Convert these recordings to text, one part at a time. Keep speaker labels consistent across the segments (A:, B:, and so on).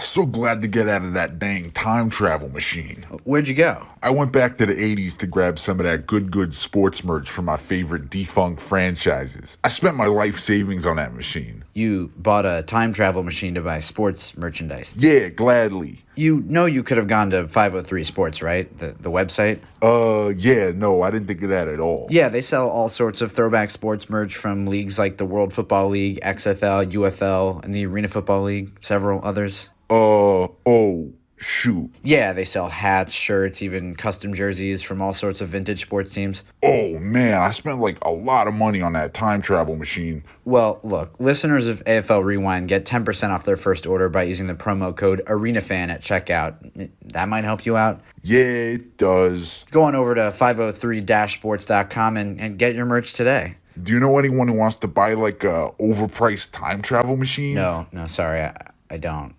A: So glad to get out of that dang time travel machine.
B: Where'd you go?
A: I went back to the 80s to grab some of that good sports merch from my favorite defunct franchises. I spent my life savings on that machine.
B: You bought a time travel machine to buy sports merchandise.
A: Yeah, gladly.
B: You know you could have gone to 503 Sports, right? The website?
A: Yeah, no, I didn't think of that at all.
B: Yeah, they sell all sorts of throwback sports merch from leagues like the World Football League, XFL, UFL, and the Arena Football League, several others.
A: Oh, shoot.
B: Yeah, they sell hats, shirts, even custom jerseys from all sorts of vintage sports teams.
A: Oh, man, I spent like a lot of money on that time travel machine.
B: Well, look, listeners of AFL Rewind get 10% off their first order by using the promo code ARENAFAN at checkout. That might help you out.
A: Yeah, it does.
B: Go on over to 503-sports.com and get your merch today.
A: Do you know anyone who wants to buy like a overpriced time travel machine?
B: No, sorry, I don't.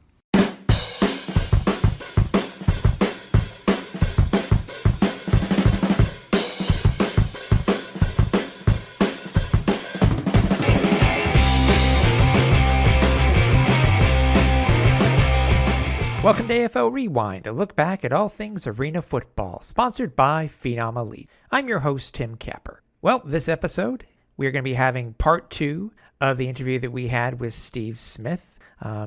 C: Welcome to AFL Rewind, a look back at all things arena football, sponsored by Phenom Elite. I'm your host, Tim Capper. Well, this episode, we're going to be having part 2 of the interview that we had with Steve Smith.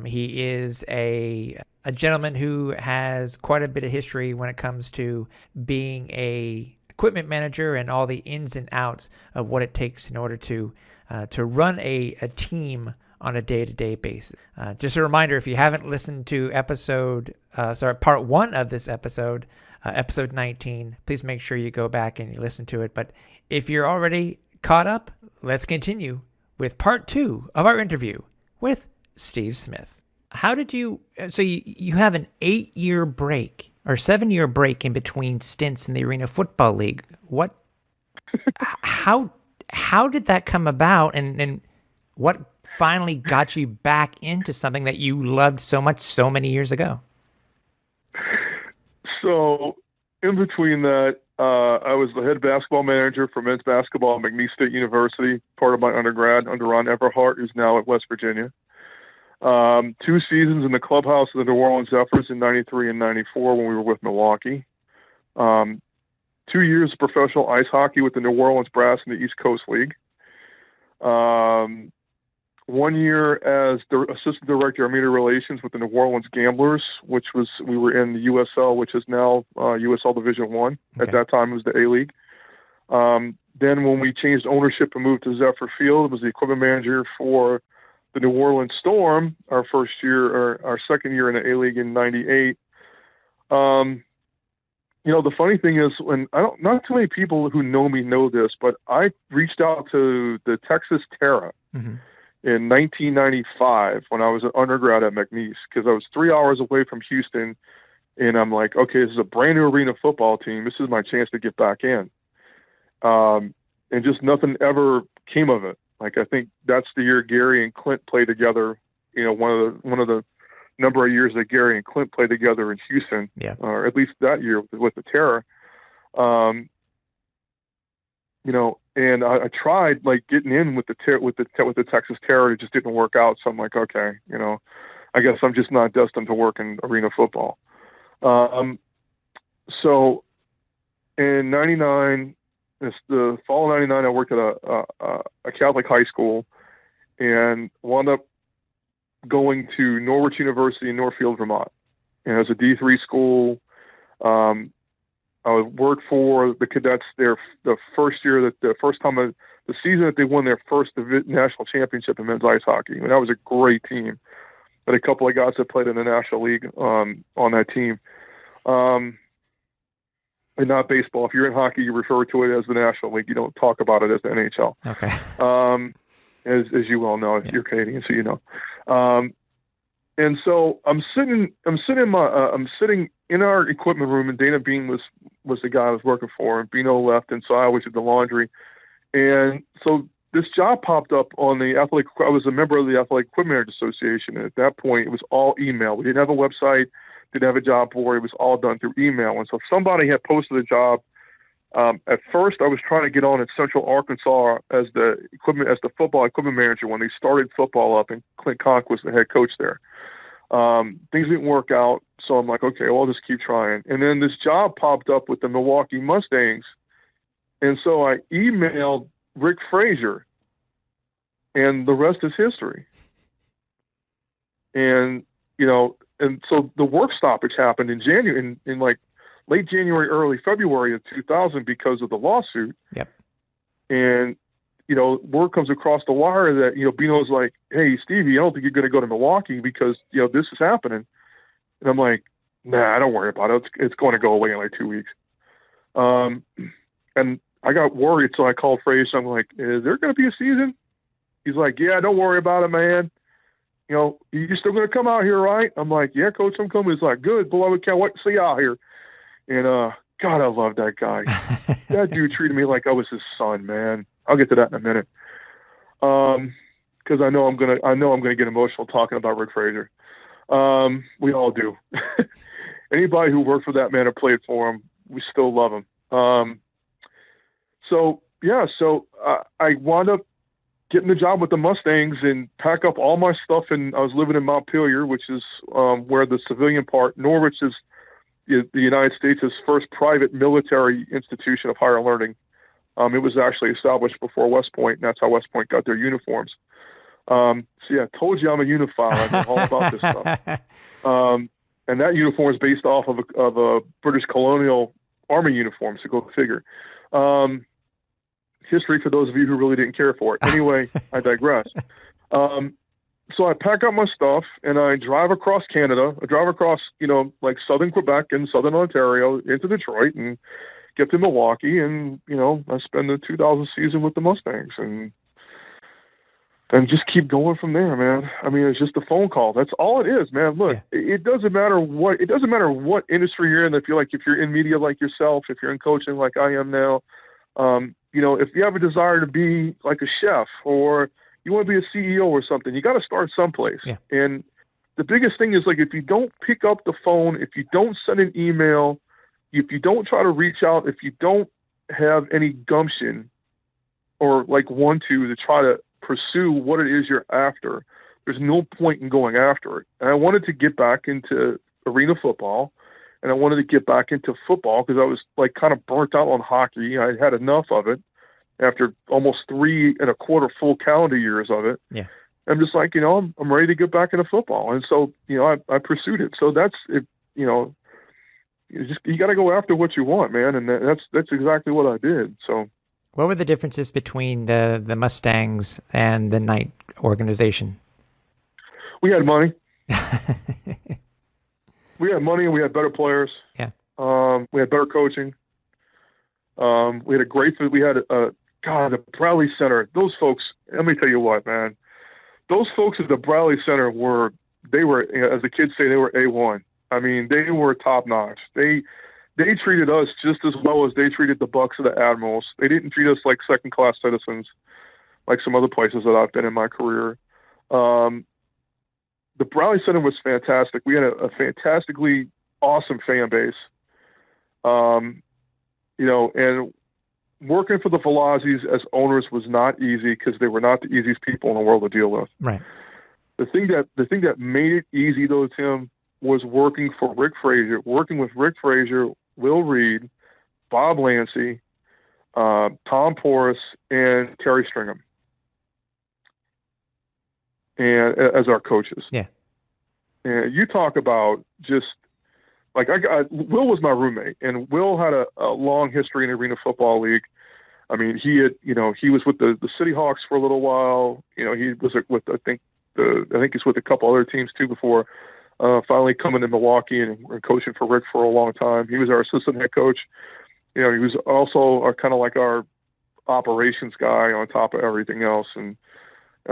C: He is a gentleman who has quite a bit of history when it comes to being a equipment manager and all the ins and outs of what it takes in order to run a team on a day-to-day basis. Just a reminder, if you haven't listened to part 1 of this episode, episode 19, please make sure you go back and you listen to it. But if you're already caught up, let's continue with part 2 of our interview with Steve Smith. How did you have an 8-year break or 7-year break in between stints in the Arena Football League. How did that come about, and what finally got you back into something that you loved so much so many years ago?
D: So in between that, I was the head basketball manager for men's basketball at McNeese State University, part of my undergrad under Ron Everhart, who's now at West Virginia. 2 seasons in the clubhouse of the New Orleans Zephyrs in 93 and 94 when we were with Milwaukee. 2 years of professional ice hockey with the New Orleans Brass in the East Coast League. 1 year as the assistant director of media relations with the New Orleans Gamblers, we were in the USL, which is now USL Division I. Okay. At that time, it was the A-League. Then when we changed ownership and moved to Zephyr Field, I was the equipment manager for the New Orleans Storm, our second year in the A-League in 98. The funny thing is, not too many people who know me know this, but I reached out to the Texas Terra in 1995 when I was an undergrad at McNeese, because I was 3 hours away from Houston, and I'm like, okay, this is a brand new arena football team. This is my chance to get back in. And just nothing ever came of it. Like, I think that's the year Gary and Clint played together. One of the number of years that Gary and Clint played together in Houston, or at least that year with the Terror. And I tried like getting in with the Texas Terror. It just didn't work out. So I'm like, okay, I guess I'm just not destined to work in arena football. So in 99, it's the fall of 99, I worked at a Catholic high school and wound up going to Norwich University in Northfield, Vermont. And it was a D3 school. I worked for the cadets there the first year, the season that they won their first national championship in men's ice hockey. And that was a great team. But a couple of guys that played in the National League on that team. And not baseball. If you're in hockey, you refer to it as the National League. You don't talk about it as the NHL.
C: Okay.
D: As you well know, if you're Canadian, so you know. And so I'm sitting in our equipment room, and Dana Bean was the guy I was working for, and Bino left, and so I always did the laundry. And so this job popped up on the athletic. I was a member of the Athletic Equipment Managers Association, and at that point, it was all email. We didn't have a website, didn't have a job board. It was all done through email. And so somebody had posted a job. At first, I was trying to get on at Central Arkansas as the football equipment manager when they started football up, and Clint Conk was the head coach there. Things didn't work out, so I'm like, okay, well, I'll just keep trying. And then this job popped up with the Milwaukee Mustangs, and so I emailed Rick Frazier, and the rest is history. And and so the work stoppage happened in January, in like late January, early February of 2000 because of the lawsuit.
C: Yep.
D: And word comes across the wire that Bino's like, "Hey, Stevie, I don't think you're going to go to Milwaukee because this is happening." And I'm like, "Nah, don't worry about it. It's going to go away in like 2 weeks." And I got worried, so I called Frazier. I'm like, "Is there going to be a season?" He's like, "Yeah, don't worry about it, man. You're still going to come out here, right?" I'm like, "Yeah, coach, I'm coming." He's like, "Good, beloved, can't wait to see you out here." And God, I love that guy. That dude treated me like I was his son, man. I'll get to that in a minute. Because I know I'm gonna get emotional talking about Rick Frazier. We all do. Anybody who worked for that man or played for him, we still love him. So I wound up getting the job with the Mustangs and pack up all my stuff. And I was living in Montpelier, which is where the civilian part, Norwich is the United States' first private military institution of higher learning. It was actually established before West Point, and that's how West Point got their uniforms. I told you I'm a uniophile. I know all about this stuff. And that uniform is based off of a British colonial army uniform, so go figure. History for those of you who really didn't care for it. Anyway, I digress. So I pack up my stuff and I drive across Canada. I drive across, like southern Quebec and southern Ontario into Detroit and get to Milwaukee. And, I spend the 2000 season with the Mustangs and just keep going from there, man. I mean, it's just a phone call. That's all it is, man. Look, It doesn't matter what industry you're in. If you're in media like yourself, if you're in coaching like I am now, if you have a desire to be like a chef or you want to be a CEO or something, you got to start someplace.
C: Yeah.
D: And the biggest thing is, like, if you don't pick up the phone, if you don't send an email, if you don't try to reach out, if you don't have any gumption or like want to try to pursue what it is you're after, there's no point in going after it. And I wanted to get back into arena football, and I wanted to get back into football because I was like kind of burnt out on hockey. I had enough of it after almost 3 1/4 full calendar years of it.
C: Yeah.
D: I'm just like, I'm ready to get back into football. And so, I pursued it. So that's it. You got to go after what you want, man. And that's exactly what I did. So
C: what were the differences between the Mustangs and the Knight organization?
D: We had money. We had money and we had better players.
C: Yeah.
D: We had better coaching. We had the Bradley Center. Those folks, let me tell you what, man. Those folks at the Bradley Center were, as the kids say, they were A1. I mean, they were top notch. They treated us just as well as they treated the Bucks or the Admirals. They didn't treat us like second class citizens, like some other places that I've been in my career. The Bradley Center was fantastic. We had a fantastically awesome fan base. And working for the Velazis as owners was not easy because they were not the easiest people in the world to deal with.
C: Right.
D: The thing that made it easy, though, Tim, was working with Rick Frazier, Will Reed, Bob Lancey, Tom Porras, and Terry Stringham, and as our coaches.
C: Yeah.
D: And you talk about just like Will was my roommate, and Will had a long history in the Arena Football League. I mean, he was with the City Hawks for a little while. He was with I think he's with a couple other teams too before finally coming to Milwaukee and coaching for Rick for a long time. He was our assistant head coach. He was also kind of like our operations guy on top of everything else, and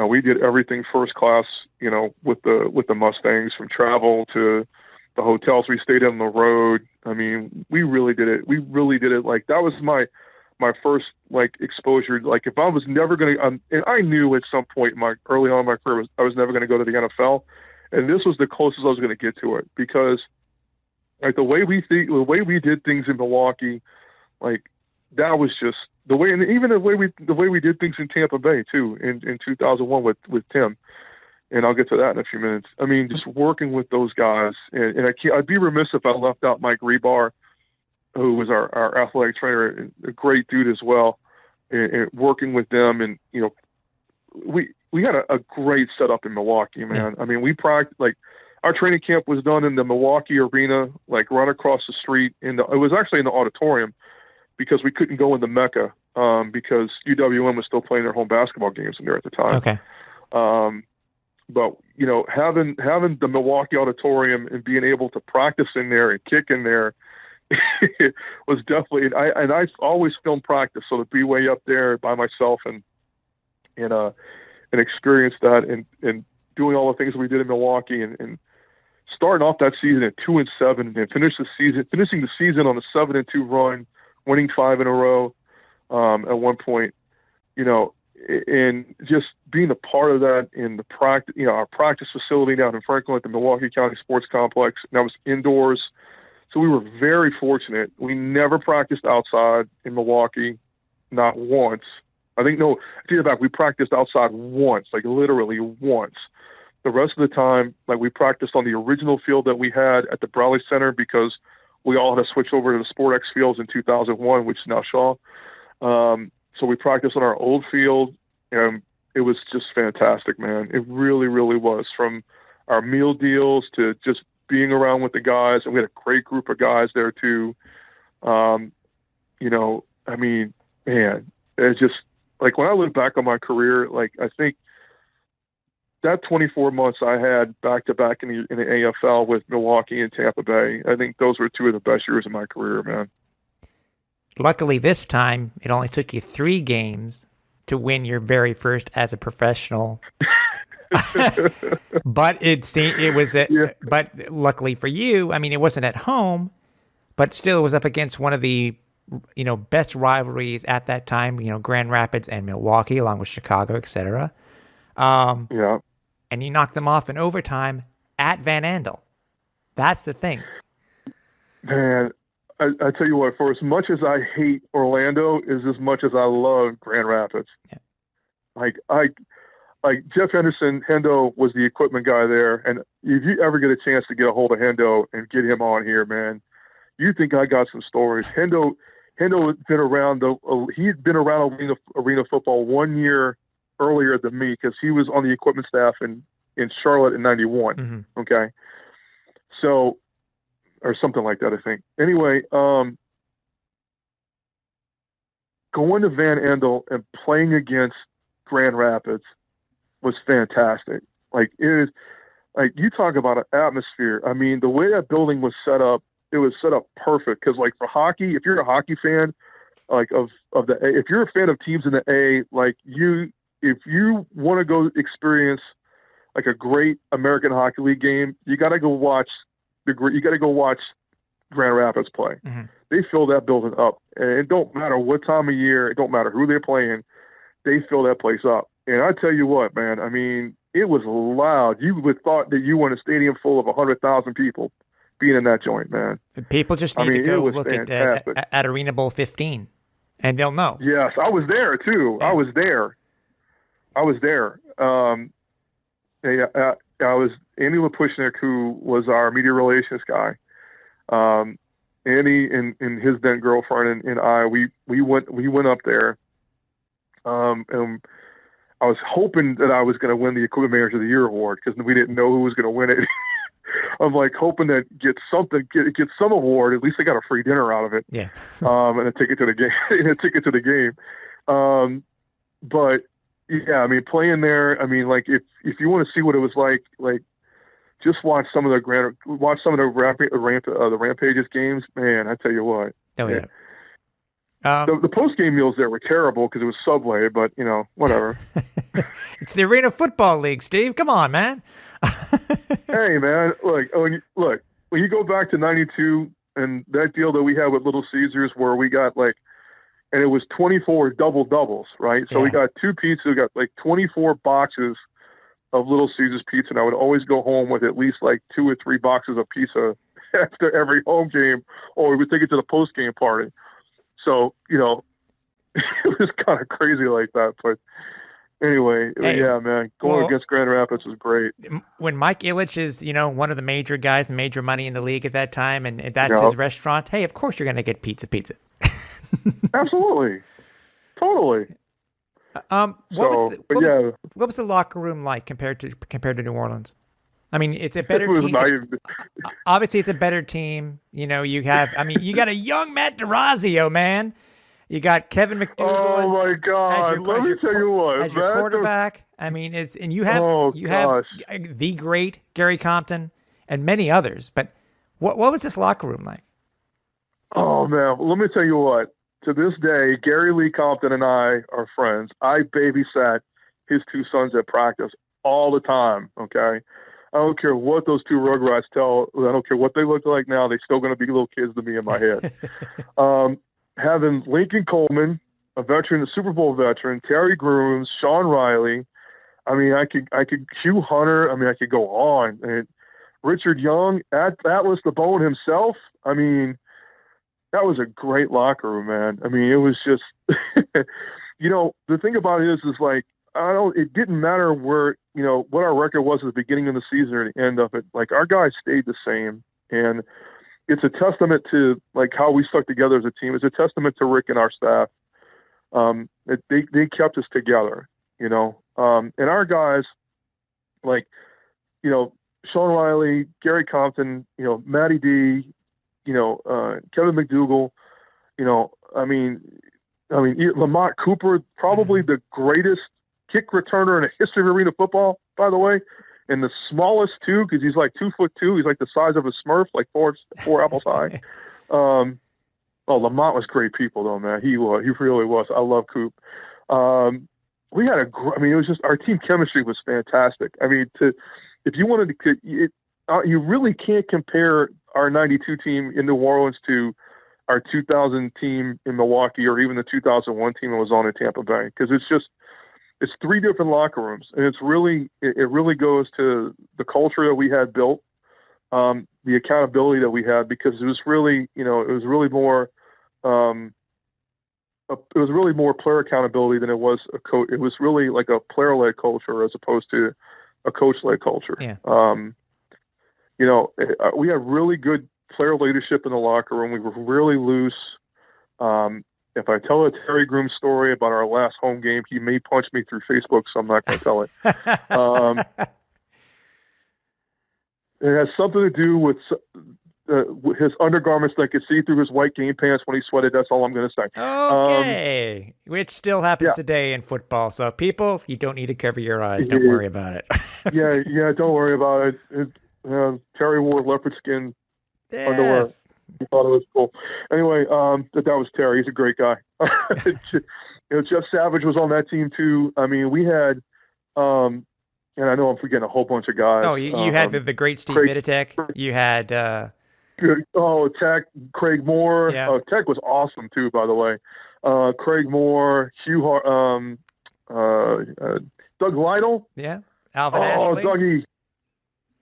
D: we did everything first class. With the Mustangs, from travel to the hotels we stayed in on the road. I mean, we really did it. Like, that was my first like exposure. Like, if I was never going to, and I knew at some point early on in my career I was never going to go to the NFL, and this was the closest I was going to get to it, because like the way we did things in Milwaukee, like that was just the way, and even the way we did things in Tampa Bay too in 2001 with Tim. and I'll get to that in a few minutes. I mean, just working with those guys, and I'd be remiss if I left out Mike Rebar, who was our athletic trainer, and a great dude as well, and working with them. And, we had a great setup in Milwaukee, man. I mean, we practiced, like, our training camp was done in the Milwaukee arena, like right across the street. It was actually in the auditorium because we couldn't go in the Mecca because UWM was still playing their home basketball games in there at the time.
C: Okay.
D: But having the Milwaukee auditorium and being able to practice in there and kick in there was definitely. And I always film practice, so to be way up there by myself and experience that and doing all the things we did in Milwaukee and starting off that season at 2-7 and finishing the season on a 7-2 run, winning 5 in a row at one point, and just being a part of that in the practice, our practice facility down in Franklin at the Milwaukee County Sports Complex. And that was indoors. So we were very fortunate. We never practiced outside in Milwaukee, not once. I take it back. We practiced outside once, like literally once. The rest of the time, like we practiced on the original field that we had at the Brawley Center because we all had to switch over to the SportX fields in 2001, which is now Shaw. So we practiced on our old field, and it was just fantastic, man. It really, really was. From our meal deals to just being around with the guys, and we had a great group of guys there too. I mean, man, it's just like when I look back on my career, like I think that 24 months I had back to back in the AFL with Milwaukee and Tampa Bay, I think those were two of the best years of my career, man.
C: Luckily, this time, it only took you 3 games to win your very first as a professional. But but luckily for you, I mean, it wasn't at home, but still it was up against one of the, best rivalries at that time, Grand Rapids and Milwaukee, along with Chicago, etc.
D: Yeah.
C: And you knocked them off in overtime at Van Andel. That's the thing.
D: Man, I tell you what, for as much as I hate Orlando is as much as I love Grand Rapids.
C: Yeah.
D: Like Jeff Henderson, Hendo was the equipment guy there. And if you ever get a chance to get a hold of Hendo and get him on here, man, you think I got some stories. Hendo had been around he'd been around arena football 1 year earlier than me because he was on the equipment staff in Charlotte in 91.
C: Mm-hmm.
D: Okay. So, or something like that, I think. Anyway, going to Van Andel and playing against Grand Rapids was fantastic. Like it is, like you talk about an atmosphere. I mean, the way that building was set up, it was set up perfect. Because like for hockey, if you're a hockey fan, like of the A, if you're a fan of teams in the A, like if you want to go experience like a great American Hockey League game, you got to go watch Grand Rapids play.
C: Mm-hmm.
D: They fill that building up, and it don't matter what time of year, it don't matter who they're playing, they fill that place up. And I tell you what, man, I mean, it was loud. You would thought that you were in a stadium full of 100,000 people being in that joint, man.
C: People just need to go look at Arena Bowl 15, and they'll know.
D: Yes, I was there too. Yeah. I was there. I was Andy Lapushnik, who was our media relations guy. Andy and his then girlfriend and I, we went up there. And I was hoping that I was going to win the Equipment Manager of the Year award because we didn't know who was going to win it. I'm like hoping that get some award. At least I got a free dinner out of it.
C: Yeah.
D: And a ticket to the game. But yeah, I mean, playing there. I mean, like if you want to see what it was like just watch some of the Rampages games. Man, I tell you what.
C: Oh yeah.
D: The post-game meals there were terrible because it was Subway, but, whatever.
C: It's the Arena Football League, Steve. Come on, man.
D: Hey, man, when you go back to 92 and that deal that we had with Little Caesars where we got and it was 24 doubles, right? So we got 2 pizzas, we got 24 boxes of Little Caesars pizza, and I would always go home with at least 2 or 3 boxes of pizza after every home game, or we would take it to the post-game party. So, it was kind of crazy like that. But, Anyway,
C: Hey,
D: yeah, man, going
C: well,
D: against Grand Rapids was great.
C: when Mike Ilitch is, one of the major guys, major money in the league at that time, and that's
D: Yeah,
C: his restaurant, hey, of course you're going to get pizza.
D: absolutely, totally.
C: What was
D: So, but yeah,
C: what was the locker room like compared to New Orleans? I mean, it's a better
D: it was
C: team.
D: not even.
C: Obviously, it's a better team. You got a young Matt DeRazio, man. You got Kevin
D: Oh
C: McDougal
D: my God! Let me tell you what,
C: as your quarterback. I mean, you have
D: gosh.
C: the great Gary Compton and many others. But what was this locker room like?
D: Oh man, let me tell you what. To this day, Gary Lee Compton and I are friends. I babysat his two sons at practice all the time. Okay, I don't care what those two Rugrats tell. I don't care what they look like now. They're still going to be little kids to me in my head. Having Lincoln Coleman, a veteran, a Super Bowl veteran, Terry Grooms, Sean Riley. I mean, I could Hugh Hunter. I mean, I could go on. And Richard Young, Atlas the Bone himself. I mean, that was a great locker room, man. I mean, it was just, the thing about it is like, it didn't matter where, what our record was at the beginning of the season or the end of it. Like, our guys stayed the same. And it's a testament to like how we stuck together as a team. It's a testament to Rick and our staff. They kept us together, and our guys, like, Sean Riley, Gary Compton, Matty D, Kevin McDougal, Lamont Cooper, probably the greatest kick returner in the history of arena football, by the way. And the smallest too, because he's like 2'2". He's like the size of a Smurf, like four apples high. Lamont was great people though, man. He really was. I love Coop. We had it was just, our team chemistry was fantastic. I mean, if you wanted to, you really can't compare our '92 team in New Orleans to our 2000 team in Milwaukee, or even the 2001 team that was on in Tampa Bay, because it's three different locker rooms, and it really goes to the culture that we had built, the accountability that we had, because it was really more player accountability than it was a coach. It was really like a player-led culture as opposed to a coach-led culture.
C: Yeah.
D: We had really good player leadership in the locker room. We were really loose. If I tell a Terry Groom story about our last home game, he may punch me through Facebook, so I'm not going to tell it. It has something to do with his undergarments that I could see through his white game pants when he sweated. That's all I'm going to say.
C: Okay. Which still happens today in football. So, people, you don't need to cover your eyes. Don't worry about it.
D: yeah, don't worry about it. Terry wore leopard skin underwear. He thought it was cool. Anyway, that was Terry. He's a great guy. Jeff Savage was on that team too. I mean, we had, and I know I'm forgetting a whole bunch of guys.
C: Oh, you had the great Steve Middleton. You had
D: Tech, Craig Moore.
C: Yeah.
D: Tech was awesome too, by the way. Craig Moore, Doug Lytle.
C: Yeah, Alvin Ashley.
D: Dougie.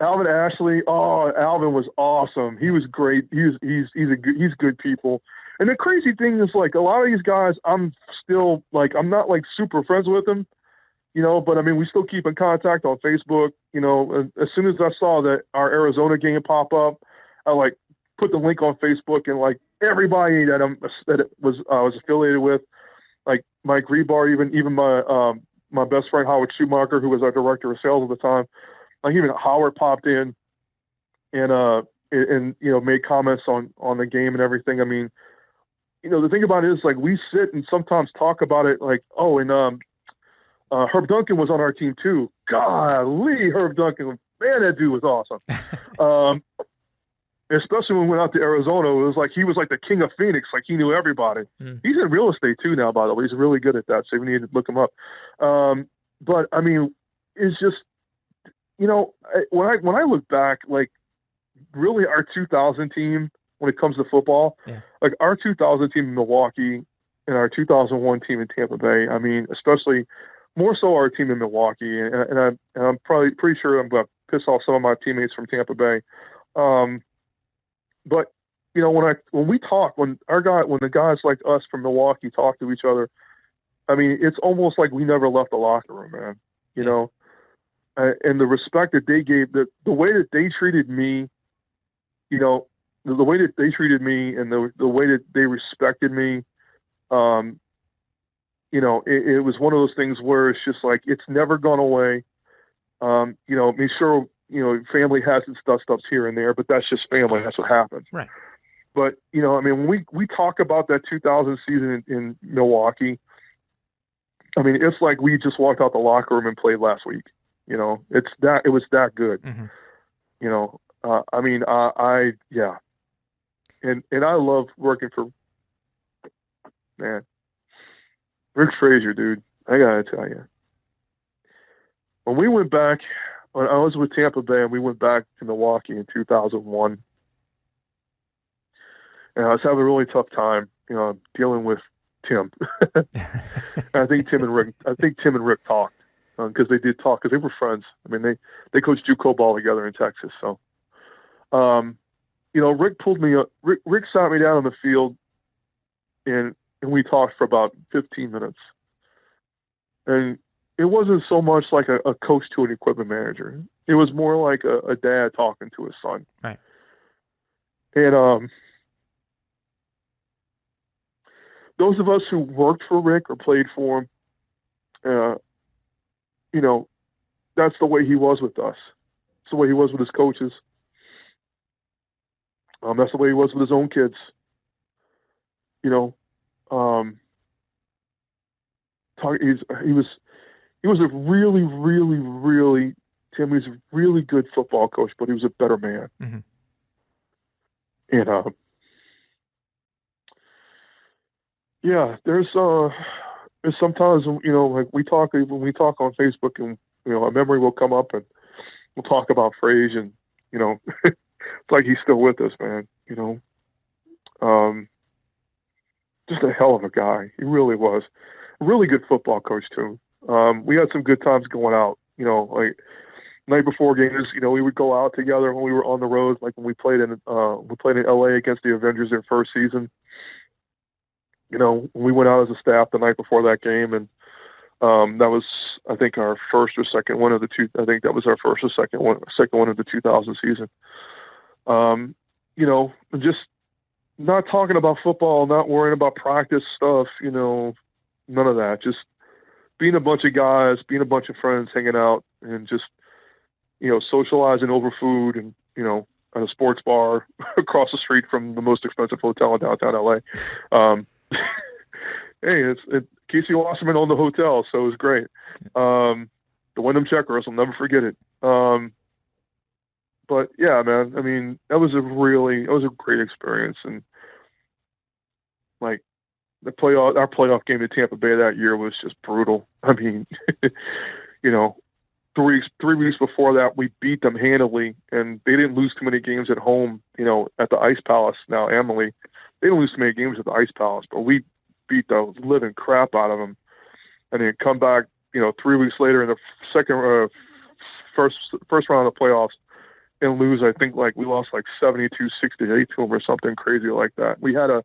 D: Alvin Ashley. Oh, Alvin was awesome. He was great. He's good people. And the crazy thing is, like, a lot of these guys, I'm still like, I'm not like super friends with them, but I mean, we still keep in contact on Facebook. As soon as I saw that our Arizona game pop up, I like put the link on Facebook, and like everybody that I was affiliated with, like Mike Rebar, even my best friend Howard Schumacher, who was our director of sales at the time. Like, even Howard popped in and made comments on the game and everything. I mean, the thing about it is, like, we sit and sometimes talk about it, like, Herb Duncan was on our team too. Golly, Herb Duncan, man, that dude was awesome. Especially when we went out to Arizona, it was like he was like the king of Phoenix, like he knew everybody. He's in real estate too now, by the way. He's really good at that, so we need to look him up. But I mean, it's just, when I look back, like, really our 2000 team, when it comes to football, like our 2000 team in Milwaukee and our 2001 team in Tampa Bay, I mean, especially more so our team in Milwaukee, and I'm probably pretty sure I'm going to piss off some of my teammates from Tampa Bay. But when the guys like us from Milwaukee talk to each other, I mean, it's almost like we never left the locker room, man. You know, and the respect that they gave, the way that they treated me, you know, the way that they treated me, and the way that they respected me, you know, it was one of those things where it's just like it's never gone away. You know, I mean, sure, you know, family has its dust-ups here and there, but that's just family. That's what happens.
C: Right.
D: But, you know, I mean, when we talk about that 2000 season in Milwaukee, I mean, it's like we just walked out the locker room and played last week. You know, it was that good.
C: Mm-hmm.
D: You know, I mean, yeah. And I love working for, man, Rick Frazier, dude. I gotta tell you, when we went back, when I was with Tampa Bay and we went back to Milwaukee in 2001, and I was having a really tough time, you know, dealing with Tim. I think Tim and Rick talked because they did talk because they were friends. I mean, they coached JUCO ball together in Texas. So, you know, Rick pulled me up. Rick sat me down on the field, and we talked for about 15 minutes. And it wasn't so much like a coach to an equipment manager. It was more like a dad talking to his son.
C: Right.
D: And those of us who worked for Rick or played for him, you know, that's the way he was with us. It's the way he was with his coaches. That's the way he was with his own kids. You know, he was a really, really, really, Tim, he was a really good football coach, but he was a better man.
C: Mm-hmm.
D: And yeah, there's sometimes, you know, like when we talk on Facebook, and you know, a memory will come up, and we'll talk about Frage, and you know, it's like he's still with us, man. You know, just a hell of a guy. He really was. A really good football coach too. We had some good times going out. You know, like night before games, you know, we would go out together when we were on the road. Like when we played in LA against the Avengers their first season. You know, we went out as a staff the night before that game, and that was, I think, our first or second one of the two. I think that was our first or second one of the 2000 season. You know, just not talking about football, not worrying about practice stuff. You know, none of that. Just being a bunch of guys, being a bunch of friends, hanging out, and just, you know, socializing over food, and you know, at a sports bar across the street from the most expensive hotel in downtown LA. Hey, Casey Wasserman owned the hotel, so it was great. The Wyndham Checkers, I'll never forget it. But yeah, man, I mean, it was a great experience. And like our playoff game in Tampa Bay that year was just brutal. I mean, you know, 3 weeks before that, we beat them handily, and they didn't lose too many games at home, you know, at the Ice Palace. Now, Emily, they didn't lose too many games at the Ice Palace, but we beat the living crap out of them. And then come back, you know, 3 weeks later in the first round of the playoffs and lose. I think like we lost like 72-68 to them or something crazy like that. We had a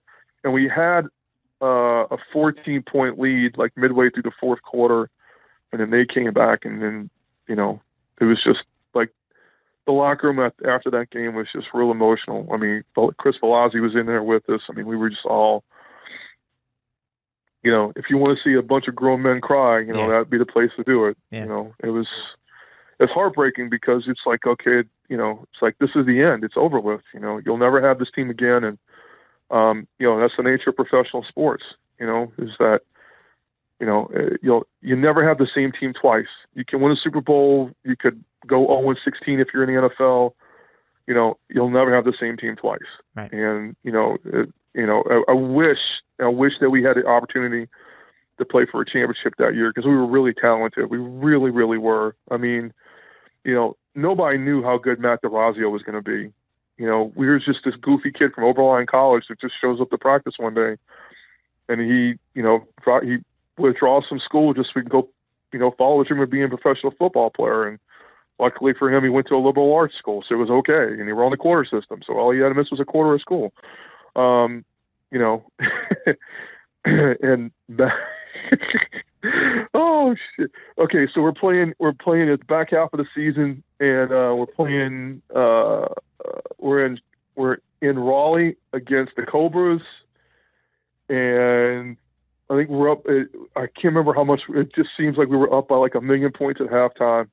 D: 14-point lead like midway through the fourth quarter, and then they came back, and then, you know, it was just like the locker room after that game was just real emotional. I mean, Chris Velazzi was in there with us. I mean, we were just all, you know, if you want to see a bunch of grown men cry, you know, that'd be the place to do it. Yeah. You know, it's heartbreaking because it's like, okay, you know, it's like, this is the end. It's over with. You know, you'll never have this team again. And, you know, that's the nature of professional sports, you know, is that, you know, you never have the same team twice. You can win a Super Bowl. You could go 0-16 if you're in the NFL. You know, you'll never have the same team twice.
C: Right.
D: And, you know, I wish that we had the opportunity to play for a championship that year, because we were really talented. We really, really were. I mean, you know, nobody knew how good Matt DeRazio was going to be. You know, we were just this goofy kid from Oberlin College that just shows up to practice one day, and he withdraws from school just so we can go, you know, follow the dream of being a professional football player. And luckily for him, he went to a liberal arts school, so it was okay. And he ran the quarter system, so all he had to miss was a quarter of school. You know, and Oh shit. Okay, so we're playing at the back half of the season, and we're in Raleigh against the Cobras, and I think we're up. I can't remember how much. It just seems like we were up by like 1,000,000 points at halftime.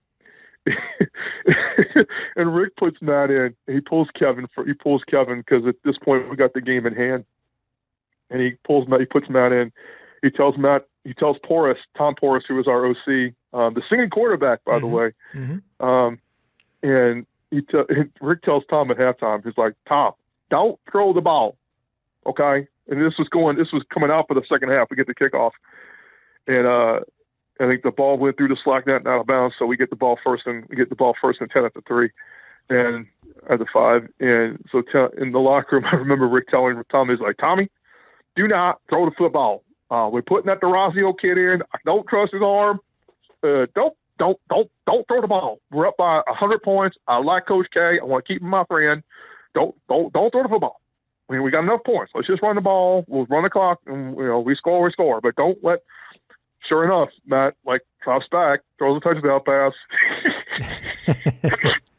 D: And Rick puts Matt in. He pulls Kevin because at this point we got the game in hand. And he puts Matt in. He tells Porras, Tom Porras, who was our OC, the singing quarterback, by the way.
C: Mm-hmm.
D: And Rick tells Tom at halftime, he's like, Tom, don't throw the ball, okay? And this was coming out for the second half. We get the kickoff, and I think the ball went through the slack net and out of bounds. So we get the ball first and 10 at the 3, and at the 5. And so in the locker room, I remember Rick telling Tommy, he's like, Tommy, do not throw the football. We're putting that DeRazio kid in. I don't trust his arm. Don't throw the ball. We're up by 100 points. I like Coach K. I want to keep him my friend. Don't throw the football. I mean, we got enough points. Let's just run the ball. We'll run the clock, and we score. But don't let. Sure enough, Matt drops back, throws a touchdown pass.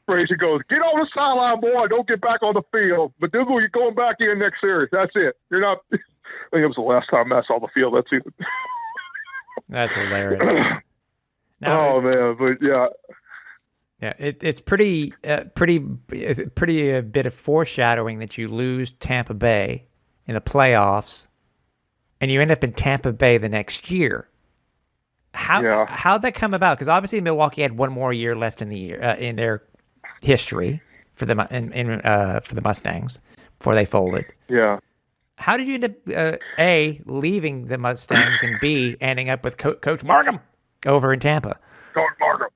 D: Frazier goes, "Get on the sideline, boy. Don't get back on the field. But Dougal, you're going back in next series. That's it. You're not." I think it was the last time Matt saw the field. That's it.
C: That's hilarious. Now,
D: man, but yeah.
C: Yeah, it's pretty a bit of foreshadowing that you lose Tampa Bay in the playoffs, and you end up in Tampa Bay the next year. How'd that come about? Because obviously Milwaukee had one more year left in the year in their history for the Mustangs before they folded.
D: Yeah.
C: How did you end up A, leaving the Mustangs, and B, ending up with Coach Markham over in Tampa?
D: Coach Markham.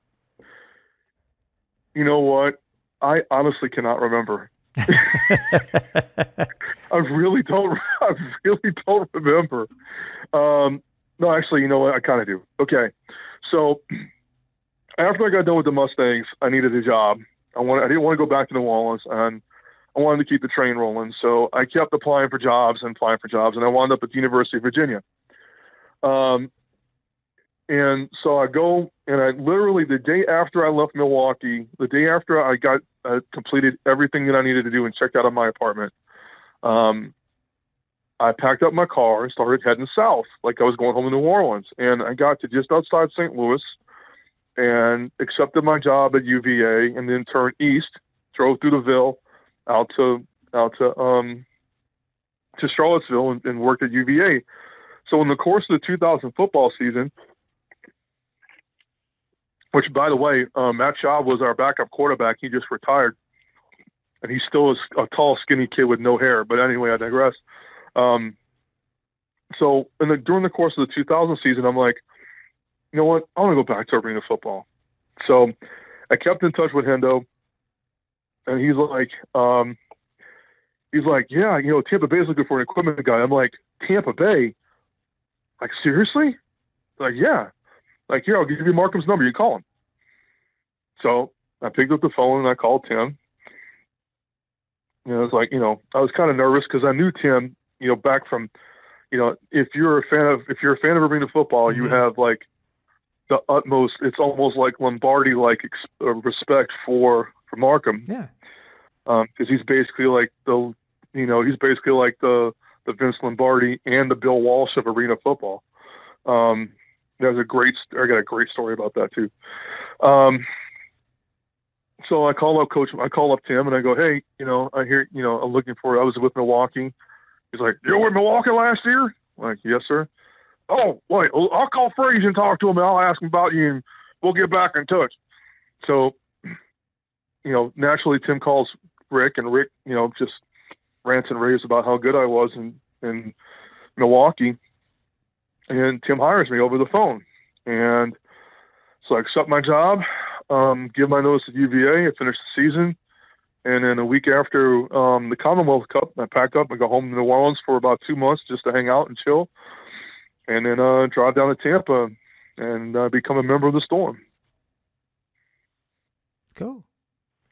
D: You know what? I honestly cannot remember. I really don't remember. No, actually, you know what? I kind of do. Okay. So after I got done with the Mustangs, I needed a job. I didn't want to go back to New Orleans, and I wanted to keep the train rolling. So I kept applying for jobs, and I wound up at the University of Virginia. And so I go, and I literally, the day after I left Milwaukee, the day after I got completed everything that I needed to do and checked out of my apartment, I packed up my car and started heading south, like I was going home to New Orleans. And I got to just outside St. Louis and accepted my job at UVA, and then turned east, drove through the Ville out to Charlottesville and worked at UVA. So in the course of the 2000 football season, which, by the way, Matt Schaub was our backup quarterback. He just retired, and he still is a tall, skinny kid with no hair. But anyway, I digress. So during the course of the 2000 season, I'm like, you know what? I want to go back to arena football. So I kept in touch with Hendo, and he's like, yeah, Tampa Bay is looking for an equipment guy. I'm like, Tampa Bay? Like, seriously? Like, yeah. Like, here, I'll give you Markham's number. You call him. So I picked up the phone and I called Tim. I was like, I was kind of nervous because I knew Tim, back from, if you're a fan of arena football,
C: mm-hmm.
D: you have like the utmost. It's almost like Lombardi respect for Markham.
C: Yeah.
D: Because he's basically like the Vince Lombardi and the Bill Walsh of arena fofootball. I got a great story about that too. So I call up Tim and I go, hey, I hear, I was with Milwaukee. He's like, you were in Milwaukee last year? I'm like, yes, sir. Oh, wait, I'll call Frazier and talk to him and I'll ask him about you and we'll get back in touch. So, naturally Tim calls Rick, and Rick, just rants and raves about how good I was in Milwaukee. And Tim hires me over the phone. And so I accept my job, give my notice at UVA, I finish the season. And then a week after the Commonwealth Cup, I pack up and go home to New Orleans for about 2 months just to hang out and chill. And then drive down to Tampa and become a member of the Storm.
C: Cool.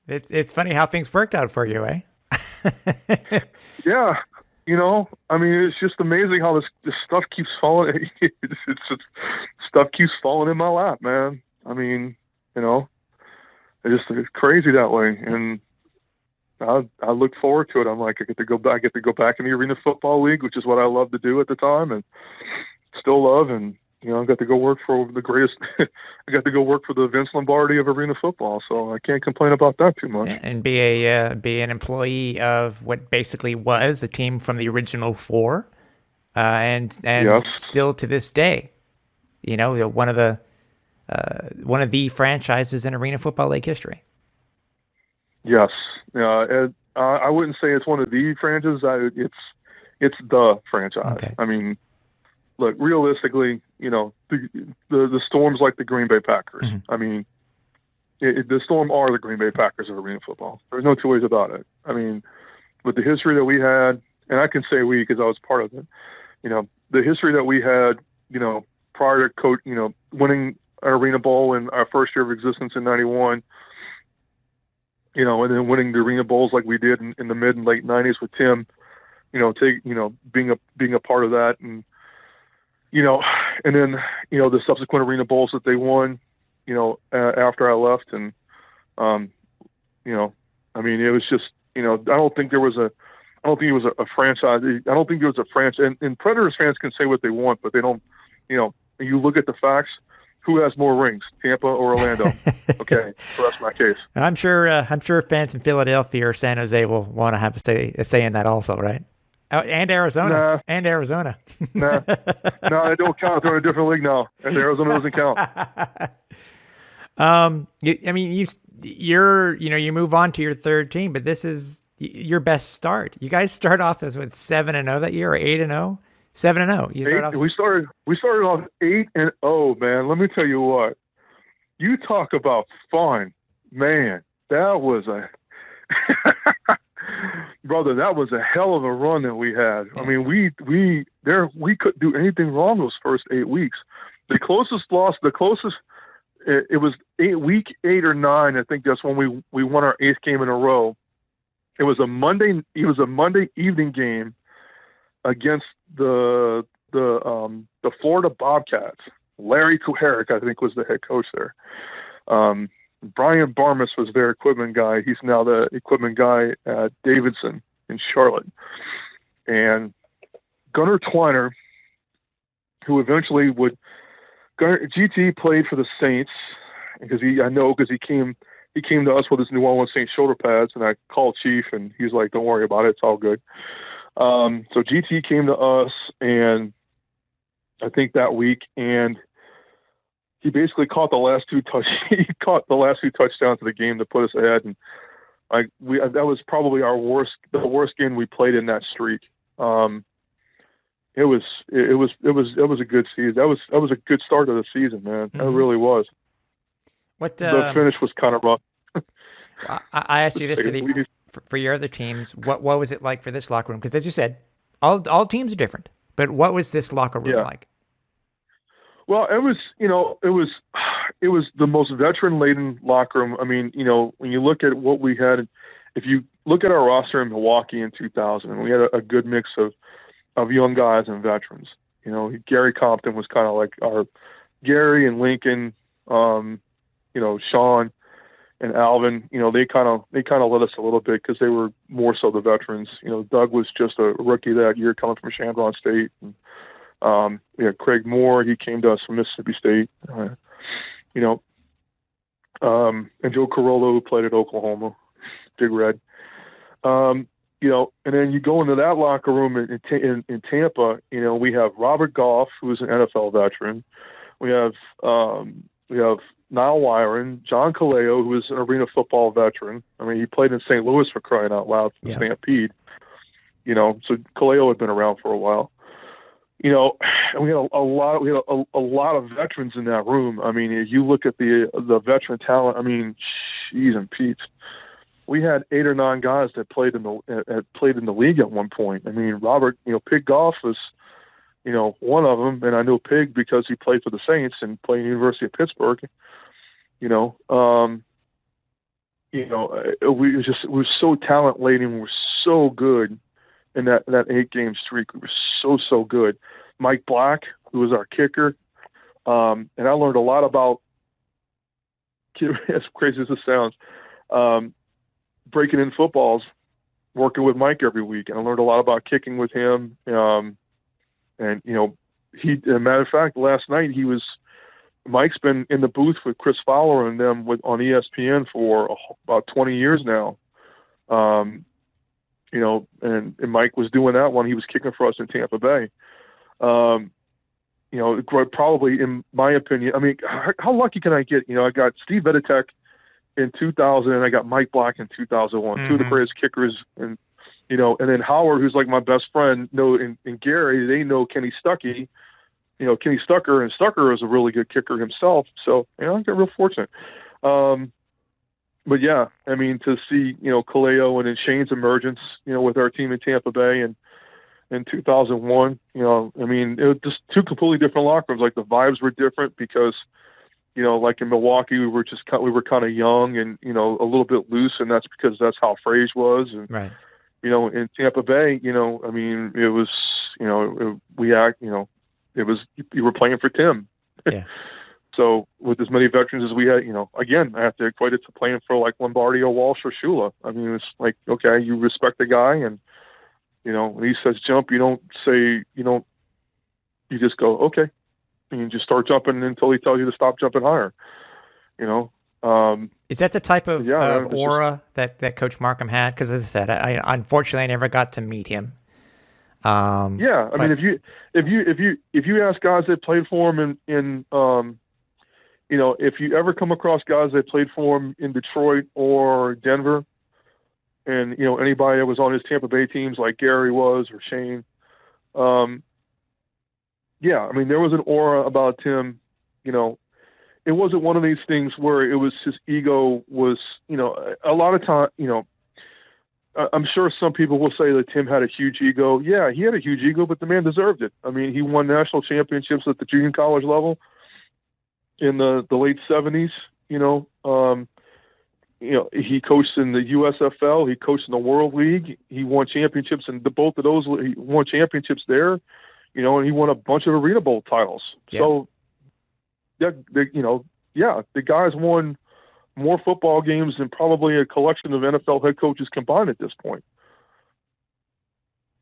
C: It's funny how things worked out for you, eh?
D: Yeah. I mean, it's just amazing how this stuff keeps falling. It's just stuff keeps falling in my lap, man. I mean, it's crazy that way. And I look forward to it. I'm like, I get to go back in the Arena Football League, which is what I loved to do at the time and still love. And, I got to go work for the greatest. I got to go work for the Vince Lombardi of arena football. So I can't complain about that too much.
C: And be an employee of what basically was a team from the original four, and
D: Yes.
C: still to this day, one of the franchises in Arena Football League history.
D: Yes. I wouldn't say it's one of the franchises. It's the franchise.
C: Okay.
D: I mean, look, realistically, the Storm's like the Green Bay Packers.
C: Mm-hmm.
D: I mean, the Storm are the Green Bay Packers of arena football. There's no two ways about it. I mean, with the history that we had, and I can say we because I was part of it, the history that we had, prior to winning our Arena Bowl in our first year of existence in '91, and then winning the Arena Bowls like we did in the mid and late '90s with Tim, being a part of that, and and then the subsequent Arena Bowls that they won, after I left, and I mean, it was just, I don't think it was a franchise. I don't think there was a franchise. And Predators fans can say what they want, but they don't. You look at the facts. Who has more rings, Tampa or Orlando? Okay, so that's my case.
C: I'm sure fans in Philadelphia or San Jose will want to have a say in that also, right? Oh, and Arizona.
D: Nah.
C: And Arizona.
D: No, they don't count. They're in a different league now, and Arizona doesn't count.
C: You move on to your third team, but this is your best start. You guys start off as 7-0 that year, or 8-0, 7-0.
D: We started off 8-0, man. Let me tell you what. You talk about fun, man. That was brother, that was a hell of a run that we had. I mean, we couldn't do anything wrong those first 8 weeks. The closest loss, it was week 8 or 9. I think that's when we won our 8th game in a row. It was a Monday evening game against the Florida Bobcats. Larry Kuharich, I think, was the head coach there. Brian Barmas was their equipment guy. He's now the equipment guy at Davidson in Charlotte. And Gunnar Twiner, who eventually GT played for the Saints because he came to us with his New Orleans Saints shoulder pads, and I called Chief, and he's like, "Don't worry about it, it's all good." So GT came to us, and I think that week, and he basically caught the last two touchdowns of the game to put us ahead, and that was probably the worst game we played in that streak. It was a good season. That was a good start of the season, man. Mm-hmm. It really was. The finish was kind of rough.
C: I asked you this for your other teams. What was it like for this locker room? Because as you said, all teams are different. But what was this locker room like?
D: Well, it was the most veteran-laden locker room. I mean, when you look at what we had, if you look at our roster in Milwaukee in 2000, we had a good mix of young guys and veterans. Gary Compton was kind of like our Gary and Lincoln, Sean and Alvin. They kind of led us a little bit because they were more so the veterans. Doug was just a rookie that year coming from Chandron State. And, Craig Moore, he came to us from Mississippi State, and Joe Carollo, who played at Oklahoma, Big Red. And then you go into that locker room in Tampa, we have Robert Goff, who's an NFL veteran. We have Niall Wyron, John Kaleo, who is an arena football veteran. I mean, he played in St. Louis for crying out loud for the Stampede. So Kaleo had been around for a while. And we had a lot of veterans in that room. I mean, if you look at the veteran talent, I mean, jeez and Pete, we had 8 or 9 guys that played in the league at one point. I mean, Robert, Pig Goff was, one of them, and I know Pig because he played for the Saints and played at the University of Pittsburgh. We were so talent laden, we were so good in that 8-game streak. We were so good. Mike Black, who was our kicker, and I learned a lot about, as crazy as this sounds, breaking in footballs, working with Mike every week, and I learned a lot about kicking with him. And as a matter of fact, last night Mike's been in the booth with Chris Fowler and them on ESPN for about 20 years now. And Mike was doing that when he was kicking for us in Tampa Bay. Probably, in my opinion, I mean, how lucky can I get? I got Steve Viditek in 2000, and I got Mike Black in 2001, two of the greatest kickers, and then Howard, who's like my best friend, and Gary, they know Kenny Stuckey, Kenny Stucker, and Stucker is a really good kicker himself. So, I got real fortunate. But yeah, I mean, to see, Kaleo and then Shane's emergence, with our team in Tampa Bay and in 2001, I mean, it was just two completely different locker rooms. Like the vibes were different because, like in Milwaukee, we were kind of young and, a little bit loose, and that's because that's how Frage was. And,
C: right.
D: In Tampa Bay, I mean, it was, it was, you were playing for Tim.
C: Yeah.
D: So with as many veterans as we had, again, I have to equate it to playing for like Lombardi or Walsh or Shula. I mean, it's like, okay, you respect the guy, and, when he says jump, you just go, okay. And you just start jumping until he tells you to stop jumping higher,
C: Is that the type of aura that Coach Markham had? Because as I said, I unfortunately never got to meet him.
D: I mean, if you ask guys that played for him if you ever come across guys that played for him in Detroit or Denver, and anybody that was on his Tampa Bay teams like Gary was or Shane, I mean, there was an aura about Tim. It wasn't one of these things where it was his ego was, a lot of time, I'm sure some people will say that Tim had a huge ego. Yeah, he had a huge ego, but the man deserved it. I mean, he won national championships at the junior college level in the late 70s. He coached in the USFL. He coached in the World League. He won championships in both of those. He won championships there, and he won a bunch of Arena Bowl titles.
C: Yeah.
D: So, the guys won more football games than probably a collection of NFL head coaches combined at this point.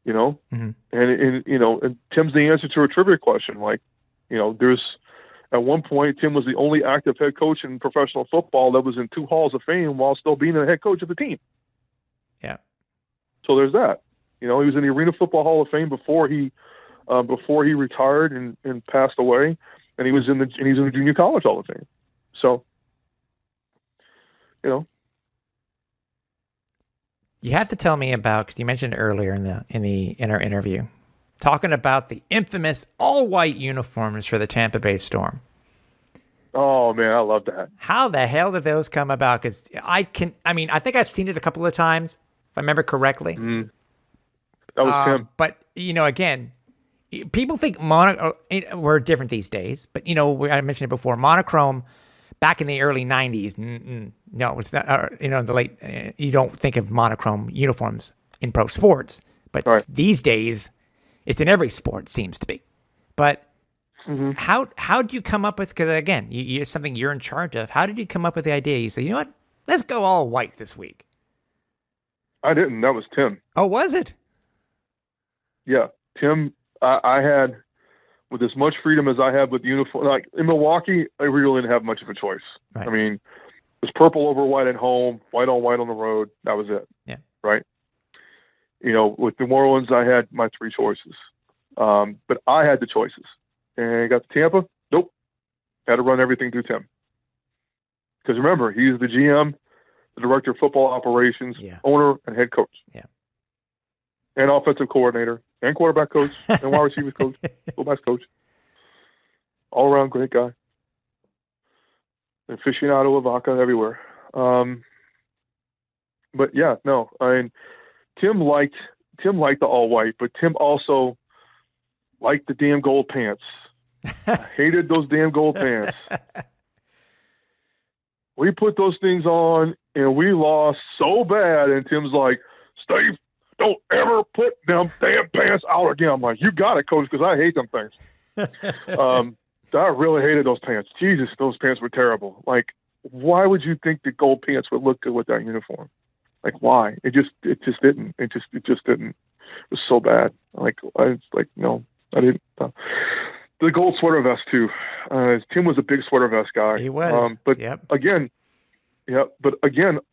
C: Mm-hmm.
D: And Tim's the answer to a trivia question. Like, there's at one point Tim was the only active head coach in professional football that was in 2 halls of fame while still being a head coach of the team.
C: Yeah.
D: So there's that. He was in the Arena Football Hall of Fame before he retired and passed away, and he's in the Junior College Hall of Fame. So,
C: You have to tell me about, because you mentioned earlier in our interview, talking about the infamous all-white uniforms for the Tampa Bay Storm.
D: Oh man, I love that.
C: How the hell did those come about? Because I think I've seen it a couple of times, if I remember correctly.
D: Mm. That was Tim.
C: But again, people think we're different these days. But I mentioned it before, monochrome. Back in the early 90s, no, it's not, in the late, you don't think of monochrome uniforms in pro sports. But
D: right.
C: These days, it's in every sport, seems to be. But how did you come up with, because again, it's something you're in charge of. How did you come up with the idea? You say, you know what, let's go all white this week.
D: I didn't. That was Tim.
C: Oh, was it?
D: Yeah. Tim, I had... with as much freedom as I had with uniform, like in Milwaukee, I really didn't have much of a choice.
C: Right.
D: I mean, it was purple over white at home, white on white on the road. That was it.
C: Yeah.
D: Right. With New Orleans, I had my 3 choices. But I had the choices. And I got to Tampa. Nope. Had to run everything through Tim. Because remember, he's the GM, the director of football operations, owner, and head coach.
C: Yeah.
D: And offensive coordinator, and quarterback coach, and wide receivers coach, fullbacks coach. All around great guy. Aficionado of vodka everywhere. But yeah, no, I mean, Tim liked the all white, but Tim also liked the damn gold pants. Hated those damn gold pants. We put those things on and we lost so bad, and Tim's like, Steve, don't ever put them damn pants out again. I'm like, you got it, coach, because I hate them things. I really hated those pants. Jesus, those pants were terrible. Like, why would you think the gold pants would look good with that uniform? Like, why? It just didn't. It just didn't. It was so bad. No, I didn't. The gold sweater vest too. Tim was a big sweater vest guy.
C: He was.
D: But
C: yep.
D: again,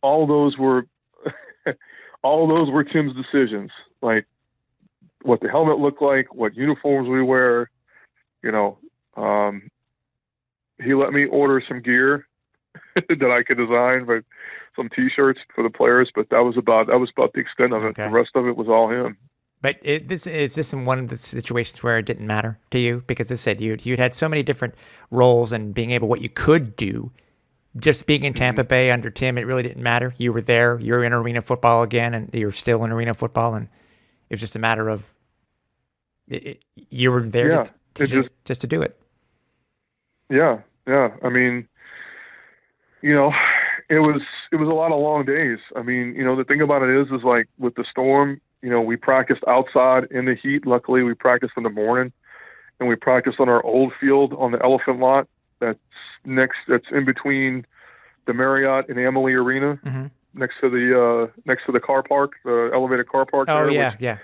D: all those were Tim's decisions. Like what the helmet looked like, what uniforms we wear. He let me order some gear that I could design, but some T-shirts for the players. But that was about the extent of it.
C: Okay.
D: The rest of it was all him.
C: But is this in one of the situations where it didn't matter to you? Because as I said, you'd had so many different roles and being able what you could do. Just being in Tampa Bay under Tim, it really didn't matter. You were there. You're in arena football again, and you're still in arena football, and it was just a matter of you were there just to do it.
D: Yeah. I mean, it was a lot of long days. I mean, the thing about it is like with the storm, we practiced outside in the heat. Luckily, we practiced in the morning, and we practiced on our old field on the Elephant Lot. That's in between the Marriott and Emily Arena, next to the car park, the elevated car park.
C: Oh,
D: there,
C: yeah.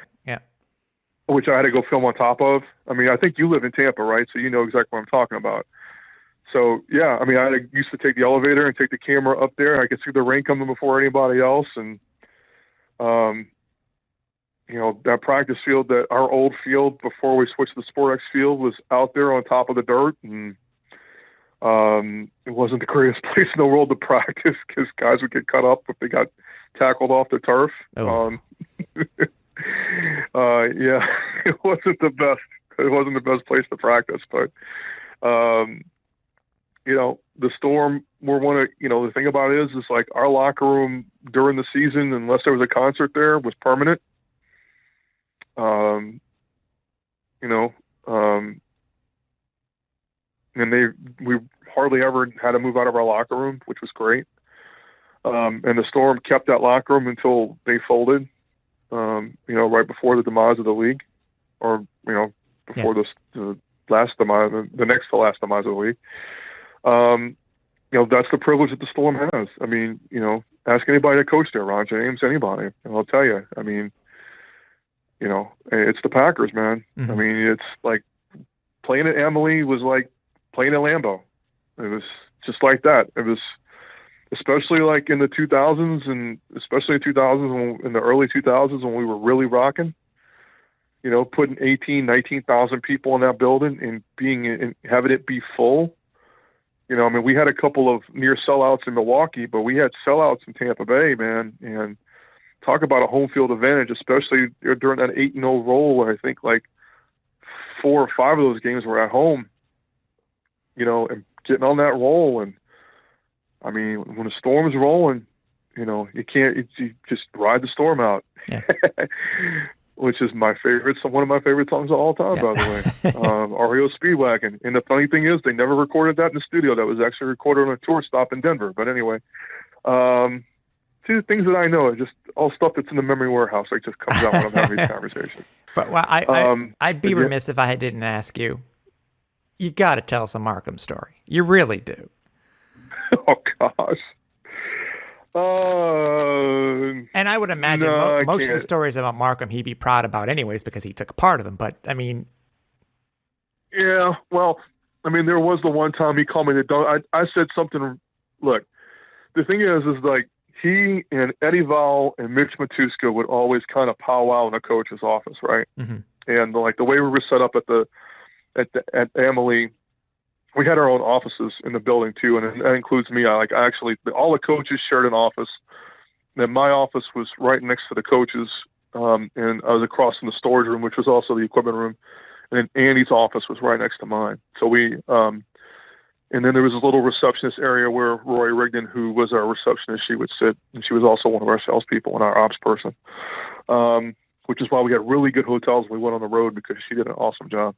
D: Which I had to go film on top of. I mean, I think you live in Tampa, right? So you know exactly what I'm talking about. So, yeah, I mean, I used to take the elevator and take the camera up there. I could see the rain coming before anybody else. And, that practice field, our old field before we switched to the SportX field was out there on top of the dirt. And it wasn't the greatest place in the world to practice because guys would get cut up if they got tackled off the turf.
C: Oh.
D: Yeah, it wasn't the best. It wasn't the best place to practice, but the storm. The thing about it is like our locker room during the season, unless there was a concert there, was permanent. And we hardly ever had to move out of our locker room, which was great. And the storm kept that locker room until they folded. Right before the demise of the league, or before the last demise, the next to last demise of the league. That's the privilege that the Storm has. I mean, ask anybody to coach there, Ron James, anybody, and I'll tell you. I mean, it's the Packers, man.
C: Mm-hmm.
D: I mean, it's like playing at Emily was like playing at Lambeau. It was just like that. It was. Especially like in the 2000s, and especially in the early 2000s when we were really rocking, putting 19,000 people in that building and having it be full. I mean, we had a couple of near sellouts in Milwaukee, but we had sellouts in Tampa Bay, man. And talk about a home field advantage, especially during that 8-0 roll where I think like 4 or 5 of those games were at home, and getting on that roll. And I mean, when the storm's rolling, you just ride the storm out, which is one of my favorite songs of all time, by the way. REO Speedwagon. And the funny thing is, they never recorded that in the studio. That was actually recorded on a tour stop in Denver. But anyway, two things that I know are just all stuff that's in the memory warehouse. Like just comes out when I'm having these conversations.
C: But I'd be remiss if I didn't ask you. You got to tell us a Markham story. You really do.
D: Oh gosh.
C: And I would imagine most of the stories about Markham he'd be proud about anyways because he took a part of them. But I mean,
D: yeah. Well, I mean, there was the one time he called me the dog. I said something. Look, the thing is like he and Eddie Val and Mitch Matuska would always kind of powwow in the coach's office, right?
C: Mm-hmm.
D: And like the way we were set up at Emily. We had our own offices in the building too, and that includes me. All the coaches shared an office. Then my office was right next to the coaches, and I was across from the storage room, which was also the equipment room. And then Andy's office was right next to mine. So and then there was a little receptionist area where Roy Rigdon, who was our receptionist, she would sit, and she was also one of our salespeople and our ops person. Which is why we had really good hotels when we went on the road because she did an awesome job.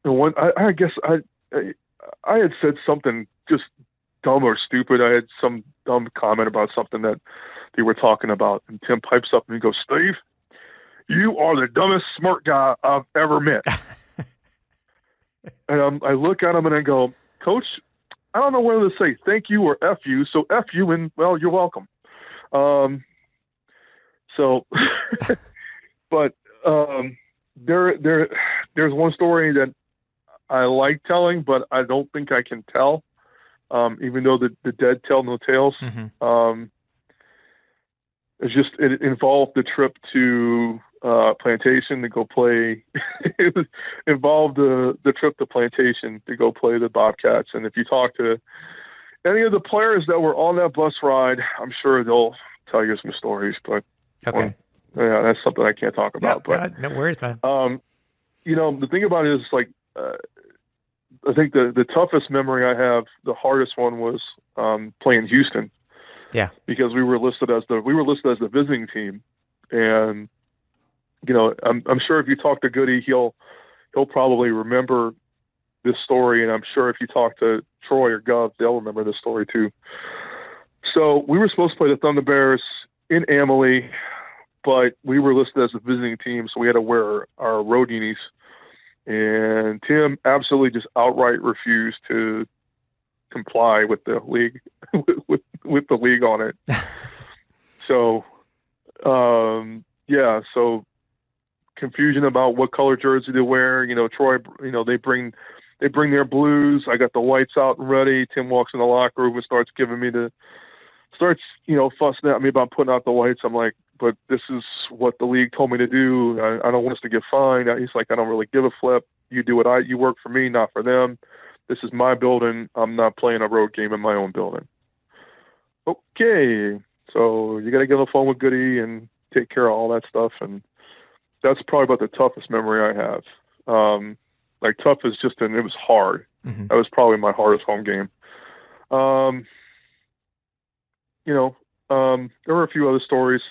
D: I guess I had said something just dumb or stupid. I had some dumb comment about something that they were talking about, and Tim pipes up and he goes, "Steve, you are the dumbest smart guy I've ever met." And I look at him and I go, "Coach, I don't know whether to say thank you or F you, so F you, and well, you're welcome." So, but there's one story that I like telling, but I don't think I can tell, even though the dead tell no tales.
C: Mm-hmm.
D: It involved the trip to Plantation to go play. It involved the trip to Plantation to go play the Bobcats. And if you talk to any of the players that were on that bus ride, I'm sure they'll tell you some stories. But
C: Okay.
D: yeah, that's something I can't talk about.
C: No worries, man.
D: The thing about it is, like, I think the toughest memory I have, the hardest one, was playing Houston.
C: Yeah.
D: Because we were listed as the visiting team, and I'm sure if you talk to Goody, he'll probably remember this story, and I'm sure if you talk to Troy or Gov, they'll remember this story too. So we were supposed to play the Thunder Bears in Amalie, but we were listed as a visiting team, so we had to wear our road unis. And Tim absolutely just outright refused to comply with the league, with the league on it. So, so confusion about what color jersey to wear. Troy, they bring their blues. I got the whites out and ready. Tim walks in the locker room and starts fussing at me about putting out the whites. I'm like, but this is what the league told me to do. I don't want us to get fined. He's like, I don't really give a flip. You do what you work for me, not for them. This is my building. I'm not playing a road game in my own building. Okay. So you got to get on the phone with Goody and take care of all that stuff. And that's probably about the toughest memory I have. Tough is it was hard.
C: Mm-hmm.
D: That was probably my hardest home game. There were a few other stories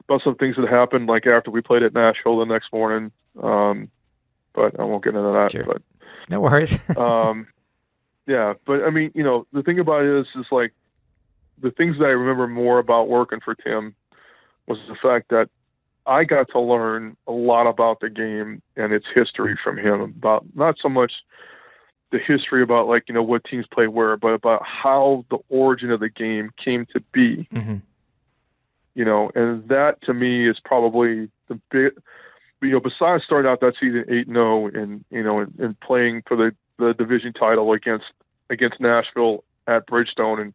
D: about some things that happened, like after we played at Nashville the next morning. But I won't get into that.
C: Sure.
D: But
C: no worries.
D: yeah, but I mean, the thing about it is like the things that I remember more about working for Tim was the fact that I got to learn a lot about the game and its history from him, about not so much the history about what teams play where, but about how the origin of the game came to be.
C: Mm-hmm.
D: And that to me is probably the big, besides starting out that season 8-0 and playing for the division title against Nashville at Bridgestone, and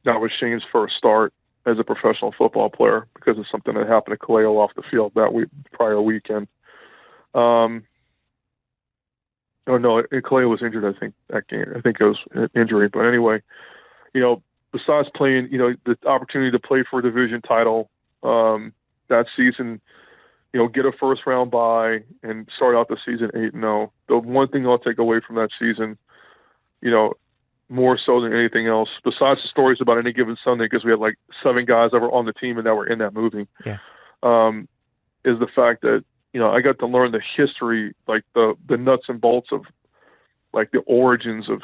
D: that was Shane's first start as a professional football player because of something that happened to Kaleo off the field prior weekend. Kaleo was injured, I think, that game. I think it was an injury. But anyway, besides playing, the opportunity to play for a division title that season, get a first round bye and start out the season 8-0. The one thing I'll take away from that season, more so than anything else, besides the stories about any given Sunday, because we had like 7 guys that were on the team and that were in that movie,
C: yeah,
D: is the fact that, I got to learn the history, like the nuts and bolts of like the origins of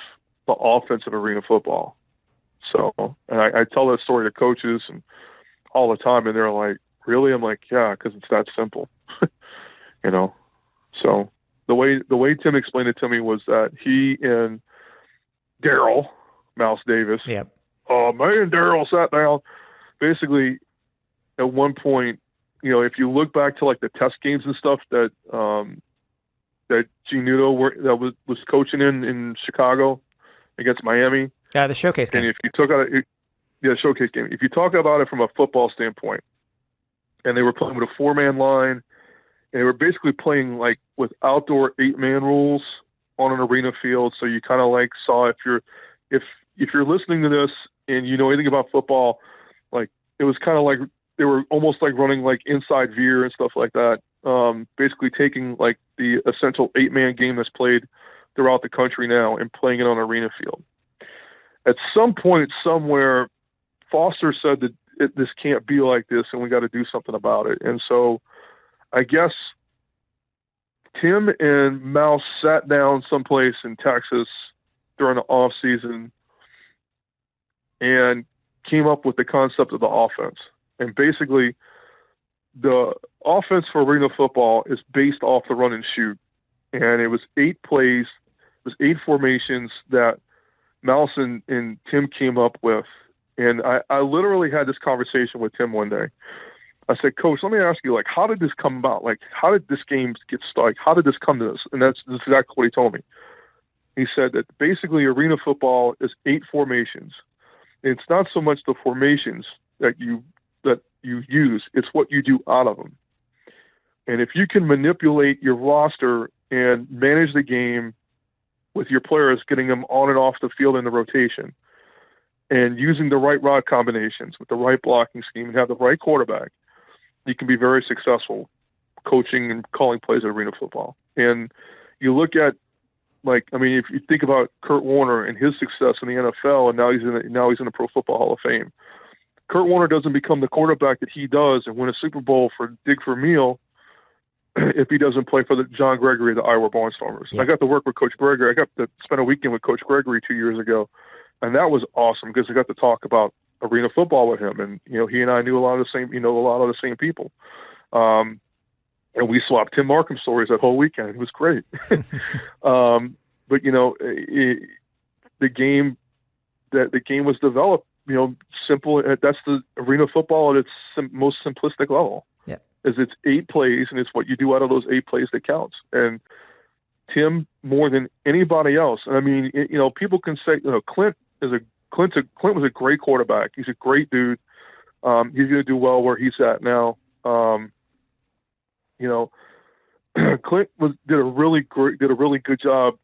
D: the offensive arena football. So, and I tell that story to coaches and all the time, and they're like, really? I'm like, yeah, because it's that simple. So the way Tim explained it to me was that he and Daryl Mouse Davis,
C: yep,
D: me and Daryl sat down. Basically, at one point, if you look back to like the test games and stuff that Gene Nudo was coaching in Chicago against Miami,
C: the showcase game.
D: and if you took out showcase game, if you talk about it from a football standpoint, and they were playing with a 4-man line, and they were basically playing like with outdoor 8-man rules on an arena field. So you kind of like saw, if you're listening to this and you know anything about football, like it was kind of like they were almost like running like inside veer and stuff like that. Basically taking like the essential 8-man game that's played throughout the country now and playing it on an arena field. At some point somewhere, Foster said that this can't be like this and we got to do something about it. And so I guess Tim and Mouse sat down someplace in Texas during the off season and came up with the concept of the offense. And basically, the offense for arena football is based off the run and shoot. And it was 8 plays, it was 8 formations that Mouse and Tim came up with. And I literally had this conversation with Tim one day. I said, Coach, let me ask you, like, how did this come about? Like, how did this game get started? How did this come to this? And that's exactly what he told me. He said that basically arena football is 8 formations. It's not so much the formations that you use, it's what you do out of them. And if you can manipulate your roster and manage the game with your players, getting them on and off the field in the rotation, and using the right route combinations with the right blocking scheme and have the right quarterback, you can be very successful coaching and calling plays at arena football. And you look at, like, I mean, if you think about Kurt Warner and his success in the NFL, and now he's in the Pro Football Hall of Fame. Kurt Warner doesn't become the quarterback that he does and win a Super Bowl for Dig for a Meal if he doesn't play for the John Gregory of the Iowa Barnstormers. Yeah. I got to work with Coach Gregory. I got to spend a weekend with Coach Gregory 2 years ago, and that was awesome because I got to talk about arena football with him, and he and I knew a lot of the same people. And we swapped Tim Markham stories that whole weekend. It was great. But the game was developed. Simple. That's the arena football at its most simplistic level. Yeah, is it's 8 plays, and it's what you do out of those 8 plays that counts. And Tim, more than anybody else, and I mean, people can say, Clint was a great quarterback. He's a great dude. He's going to do well where he's at now. Clint did a really good job,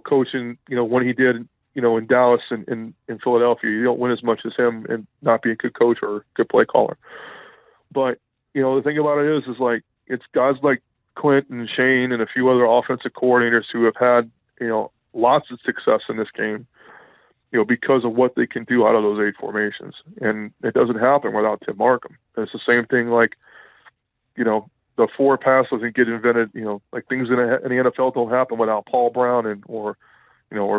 D: coaching, when he did, in Dallas and in Philadelphia. You don't win as much as him and not be a good coach or a good play caller. But, the thing about it is like, it's guys like Clint and Shane and a few other offensive coordinators who have had, lots of success in this game, because of what they can do out of those 8 formations. And it doesn't happen without Tim Markham. And it's the same thing, like, the 4 pass doesn't get invented, like things in the NFL don't happen without Paul Brown or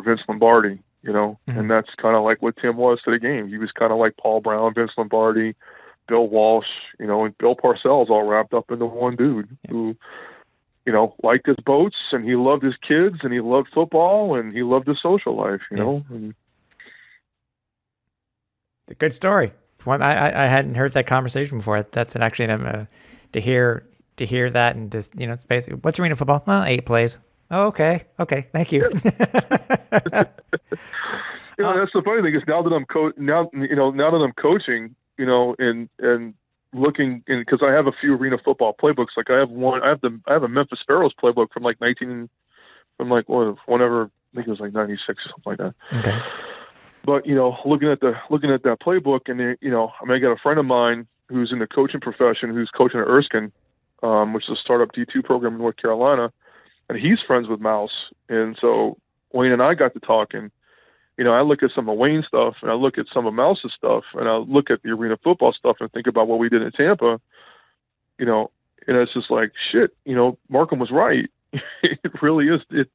D: Vince Lombardi,
C: Mm-hmm.
D: And that's kind of like what Tim was to the game. He was kind of like Paul Brown, Vince Lombardi, Bill Walsh, and Bill Parcells all wrapped up into one dude who, liked his boats, and he loved his kids, and he loved football, and he loved his social life, And,
C: a good story. One I hadn't heard that conversation before. That's actually to hear that, and just it's basically, what's arena football? Well, 8 plays. Oh, okay, thank you.
D: That's the funny thing is now that I'm coaching, and looking in, because I have a few arena football playbooks. Like I have a Memphis Pharaohs playbook from whenever, I think it was like 96 or something like that.
C: Okay.
D: But looking at that playbook, and I got a friend of mine who's in the coaching profession, who's coaching at Erskine, which is a startup D2 program in North Carolina, and he's friends with Mouse. And so Wayne and I got to talking. I look at some of Wayne's stuff, and I look at some of Mouse's stuff, and I look at the arena football stuff, and think about what we did in Tampa. And it's just like, shit. Markham was right. It really is. It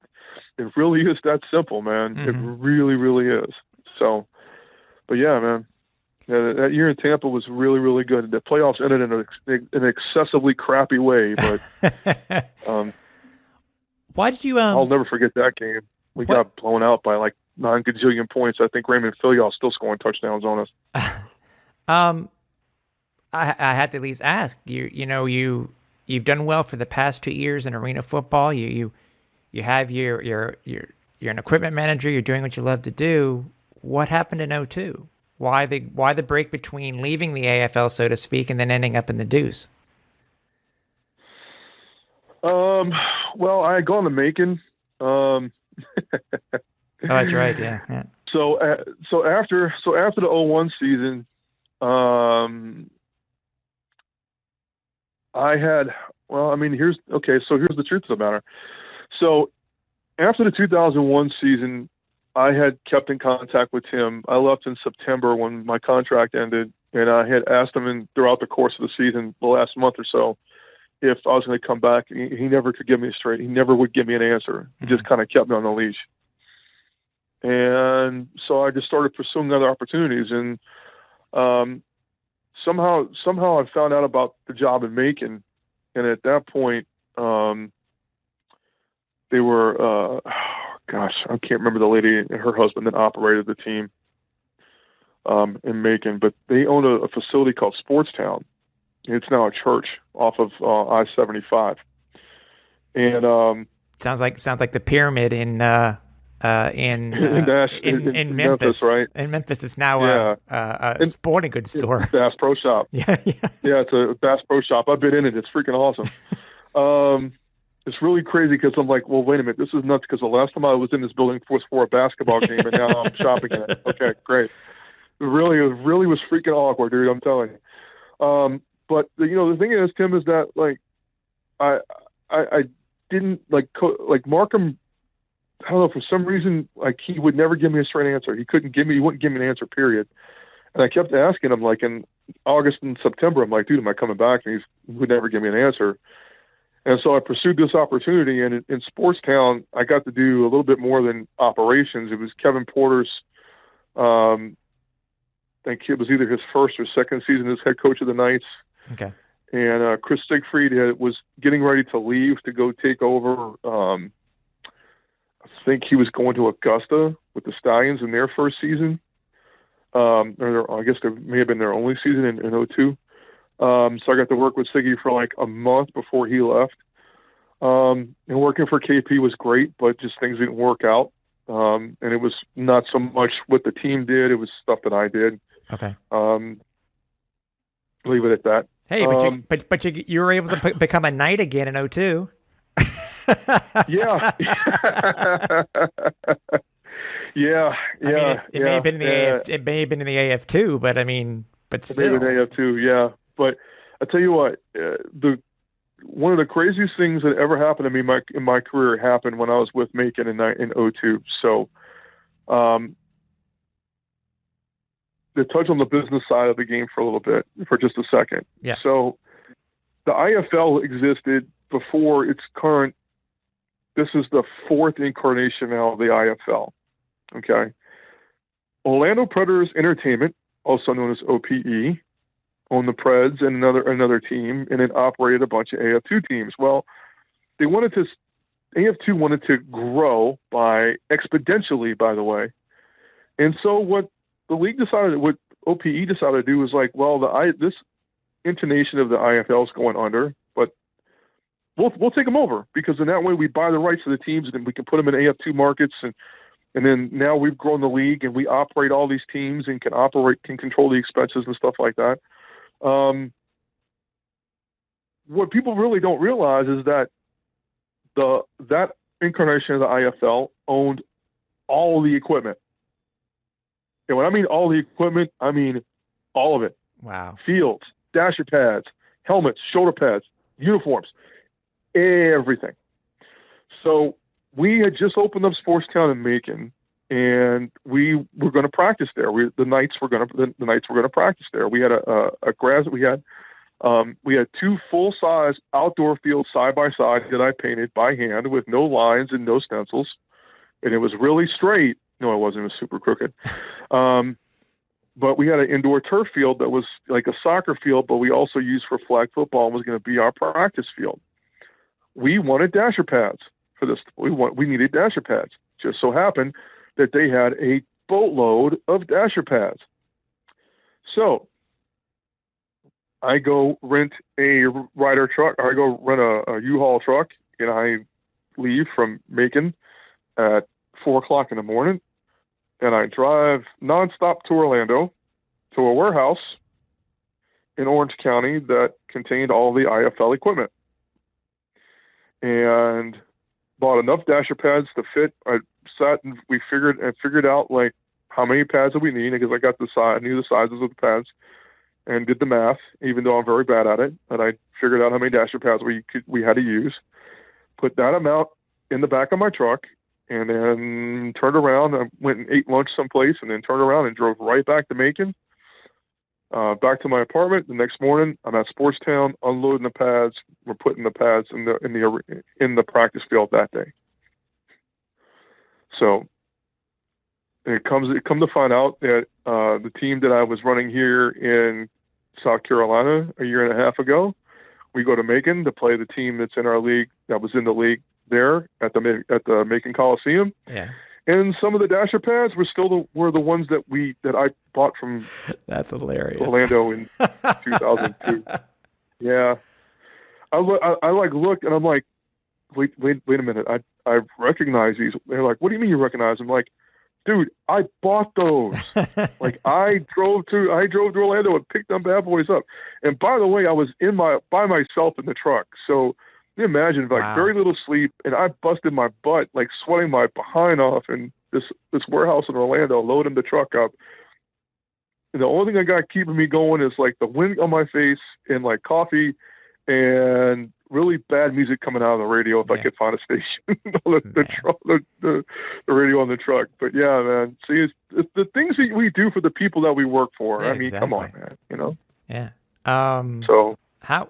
D: really is that simple, man. Mm-hmm. It really, really is. So, but yeah, man. Yeah, that year in Tampa was really, really good. The playoffs ended in an excessively crappy way, but
C: why did you?
D: I'll never forget that game. We got blown out by like 9 gajillion points. I think Raymond Filial still scoring touchdowns on us.
C: I had to at least ask you've done well for the past 2 years in arena football. You have you're an equipment manager. You're doing what you love to do. What happened in 2002? Why the break between leaving the AFL, so to speak, and then ending up in the Deuce?
D: Well, I had gone to Macon.
C: Oh, that's right. Yeah.
D: So after the 2001 season, I had. Well, I mean, here's the truth of the matter. So after the 2001 season, I had kept in contact with him. I left in September when my contract ended, and I had asked him throughout the course of the season, the last month or so, if I was going to come back. He never could give me a straight. He never would give me an answer. He just kind of kept me on the leash. And so I just started pursuing other opportunities. And somehow I found out about the job in Macon. And at that point, they were, I can't remember the lady and her husband that operated the team in Macon, but they owned a facility called Sportstown. It's now a church off of I-75. And
C: sounds like the pyramid in
D: Memphis, right?
C: In Memphis, it's now a sporting goods store.
D: Bass Pro Shop.
C: Yeah.
D: Yeah, it's a Bass Pro Shop. I've been in it. It's freaking awesome. It's really crazy because I'm like, well, wait a minute, this is nuts because the last time I was in this building was for a basketball game, and now I'm shopping in it. Okay, great. It really was freaking awkward, dude. I'm telling you. But the thing is, Tim, is that like I didn't like Markham. I don't know, for some reason, like he would never give me a straight answer. He wouldn't give me an answer, period. And I kept asking him, like in August and September, I'm like, dude, am I coming back? And he would never give me an answer. And so I pursued this opportunity, and in Sportstown, I got to do a little bit more than operations. It was Kevin Porter's, I think it was either his first or second season as head coach of the Knights.
C: Okay.
D: And Chris Siegfried was getting ready to leave to go take over. I think he was going to Augusta with the Stallions in their first season. Or I guess there may have been their only season in 2002. So I got to work with Siggy for like a month before he left. And working for KP was great, but just things didn't work out. And it was not so much what the team did; it was stuff that I did.
C: Okay.
D: Leave it at that.
C: Hey, but you were able to become a Knight again in 2002.
D: Yeah. Yeah.
C: I mean, it may have been in the AF. It may have been in the AF2, but still.
D: It may have been AF2, yeah. But I tell you what, one of the craziest things that ever happened to me in my career happened when I was with Macon in 2002. So, to touch on the business side of the game for a little bit, for just a second.
C: Yeah.
D: So, the IFL existed before its current. This is the fourth incarnation now of the IFL. Okay. Orlando Predators Entertainment, also known as OPE, owned the Preds and another team, and it operated a bunch of AF2 teams. Well, AF2 wanted to grow exponentially, by the way. And so what the league decided, what OPE decided to do was like, well, this intonation of the IFL is going under, but we'll take them over, because in that way we buy the rights to the teams and then we can put them in AF2 markets, and then now we've grown the league and we operate all these teams and can control the expenses and stuff like that. What people really don't realize is that that incarnation of the IFL owned all the equipment. And when I mean all the equipment, I mean all of it.
C: Wow. Fields,
D: dasher pads, helmets, shoulder pads, uniforms, everything. So we had just opened up Sportstown in Macon, and we were going to practice there. The Knights were going to practice there. We had we had two full-size outdoor fields side by side that I painted by hand with no lines and no stencils, and it was really straight. No, it wasn't. It was super crooked. But we had an indoor turf field that was like a soccer field, but we also used for flag football and was going to be our practice field. We wanted dasher pads for this. We needed dasher pads. Just so happened that they had a boatload of dasher pads. So I go rent a Ryder truck. I go rent a U-Haul truck, and I leave from Macon at 4:00 in the morning, and I drive nonstop to Orlando to a warehouse in Orange County that contained all the IFL equipment, and bought enough dasher pads to fit. I sat and we figured out like how many pads that we need, because I knew the sizes of the pads, and did the math, even though I'm very bad at it. And I figured out how many dasher pads we had to use, put that amount in the back of my truck, and then turned around. I went and ate lunch someplace, and then turned around and drove right back to Macon, back to my apartment. The next morning, I'm at Sportstown unloading the pads. We're putting the pads in the practice field that day. So come to find out that the team that I was running here in South Carolina a year and a half ago, we go to Macon to play the team that's in our league, that was in the league there at the Macon Coliseum.
C: Yeah.
D: And some of the dasher pads were the ones that I bought from
C: That's hilarious.
D: Orlando in 2002. Yeah. I looked and I'm like, wait a minute. I recognize these. They're like, what do you mean you recognize them? I'm like, dude, I bought those. Like I drove to Orlando and picked them bad boys up. And by the way, I was by myself in the truck. So you imagine
C: Wow.
D: very little sleep, and I busted my butt, like sweating my behind off in this warehouse in Orlando, loading the truck up. And the only thing I got keeping me going is like the wind on my face and like coffee and really bad music coming out of the radio if I could find a station on the radio on the truck. But yeah, man, see, it's the things that we do for the people that we work for.
C: Yeah,
D: I mean, come on, man, you know?
C: Yeah.
D: So
C: how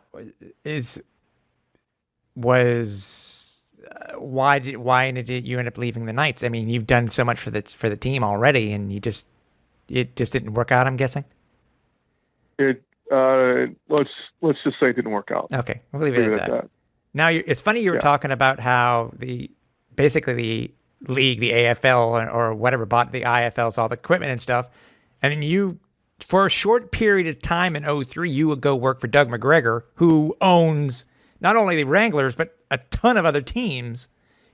C: why did you end up leaving the Knights? I mean, you've done so much for the team already, and it just didn't work out, I'm guessing.
D: Let's just say it didn't work out.
C: Okay, we'll leave it at that. Now, it's funny you were talking about how basically the league, the AFL or whatever, bought the IFLs, all the equipment and stuff, and then you, for a short period of time in 2003, you would go work for Doug McGregor, who owns not only the Wranglers but a ton of other teams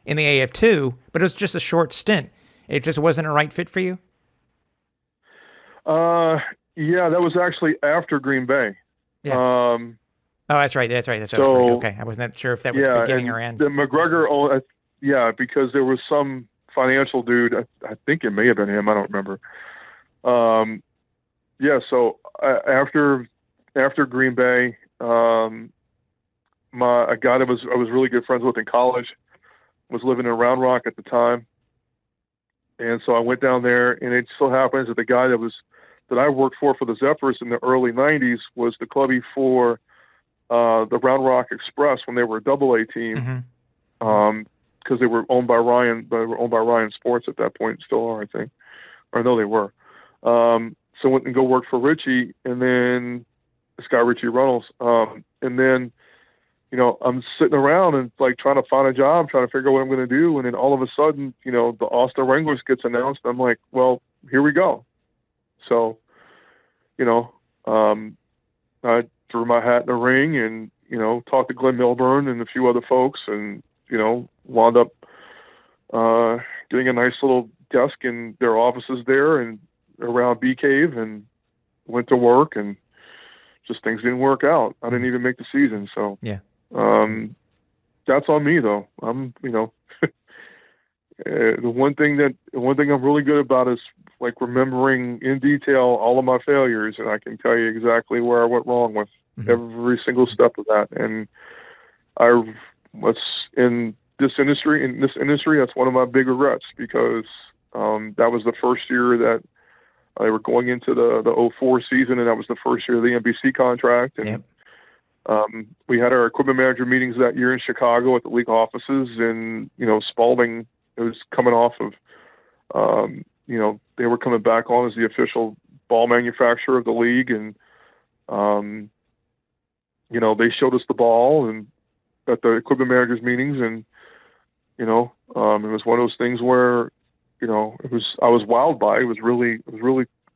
C: in the AF2. But it was just a short stint. It just wasn't a right fit for you.
D: Yeah, that was actually after Green Bay.
C: Yeah. Oh, that's right. So, okay, I wasn't sure if that was beginning or end.
D: The McGregor, because there was some financial dude. I think it may have been him. I don't remember. So after Green Bay, a guy that I was really good friends with in college was living in Round Rock at the time, and so I went down there. And it so happens that the guy that I worked for the Zephyrs in the early '90s was the clubby for the Round Rock Express when they were a AA team, because they were owned by Ryan. They were owned by Ryan Sports at that point, still are, I think, or no, they were. So I went and go work for Richie, and then this guy Richie Reynolds, and then I'm sitting around and like trying to find a job, trying to figure out what I'm going to do, and then all of a sudden, the Austin Wranglers gets announced. I'm like, well, here we go. So, I threw my hat in the ring and, talked to Glenn Milburn and a few other folks and, wound up getting a nice little desk in their offices there and around Bee Cave, and went to work, and just things didn't work out. I didn't even make the season. So, that's on me though. I'm, the one thing I'm really good about is like remembering in detail all of my failures, and I can tell you exactly where I went wrong with every single step of that. And I was in this industry. That's one of my big regrets, because that was the first year that they were going into the 04 season, and that was the first year of the NBC contract. And we had our equipment manager meetings that year in Chicago at the league offices, and Spalding was coming off of they were coming back on as the official ball manufacturer of the league, and they showed us the ball and at the equipment managers meetings, and it was one of those things where I was wowed by it. It was really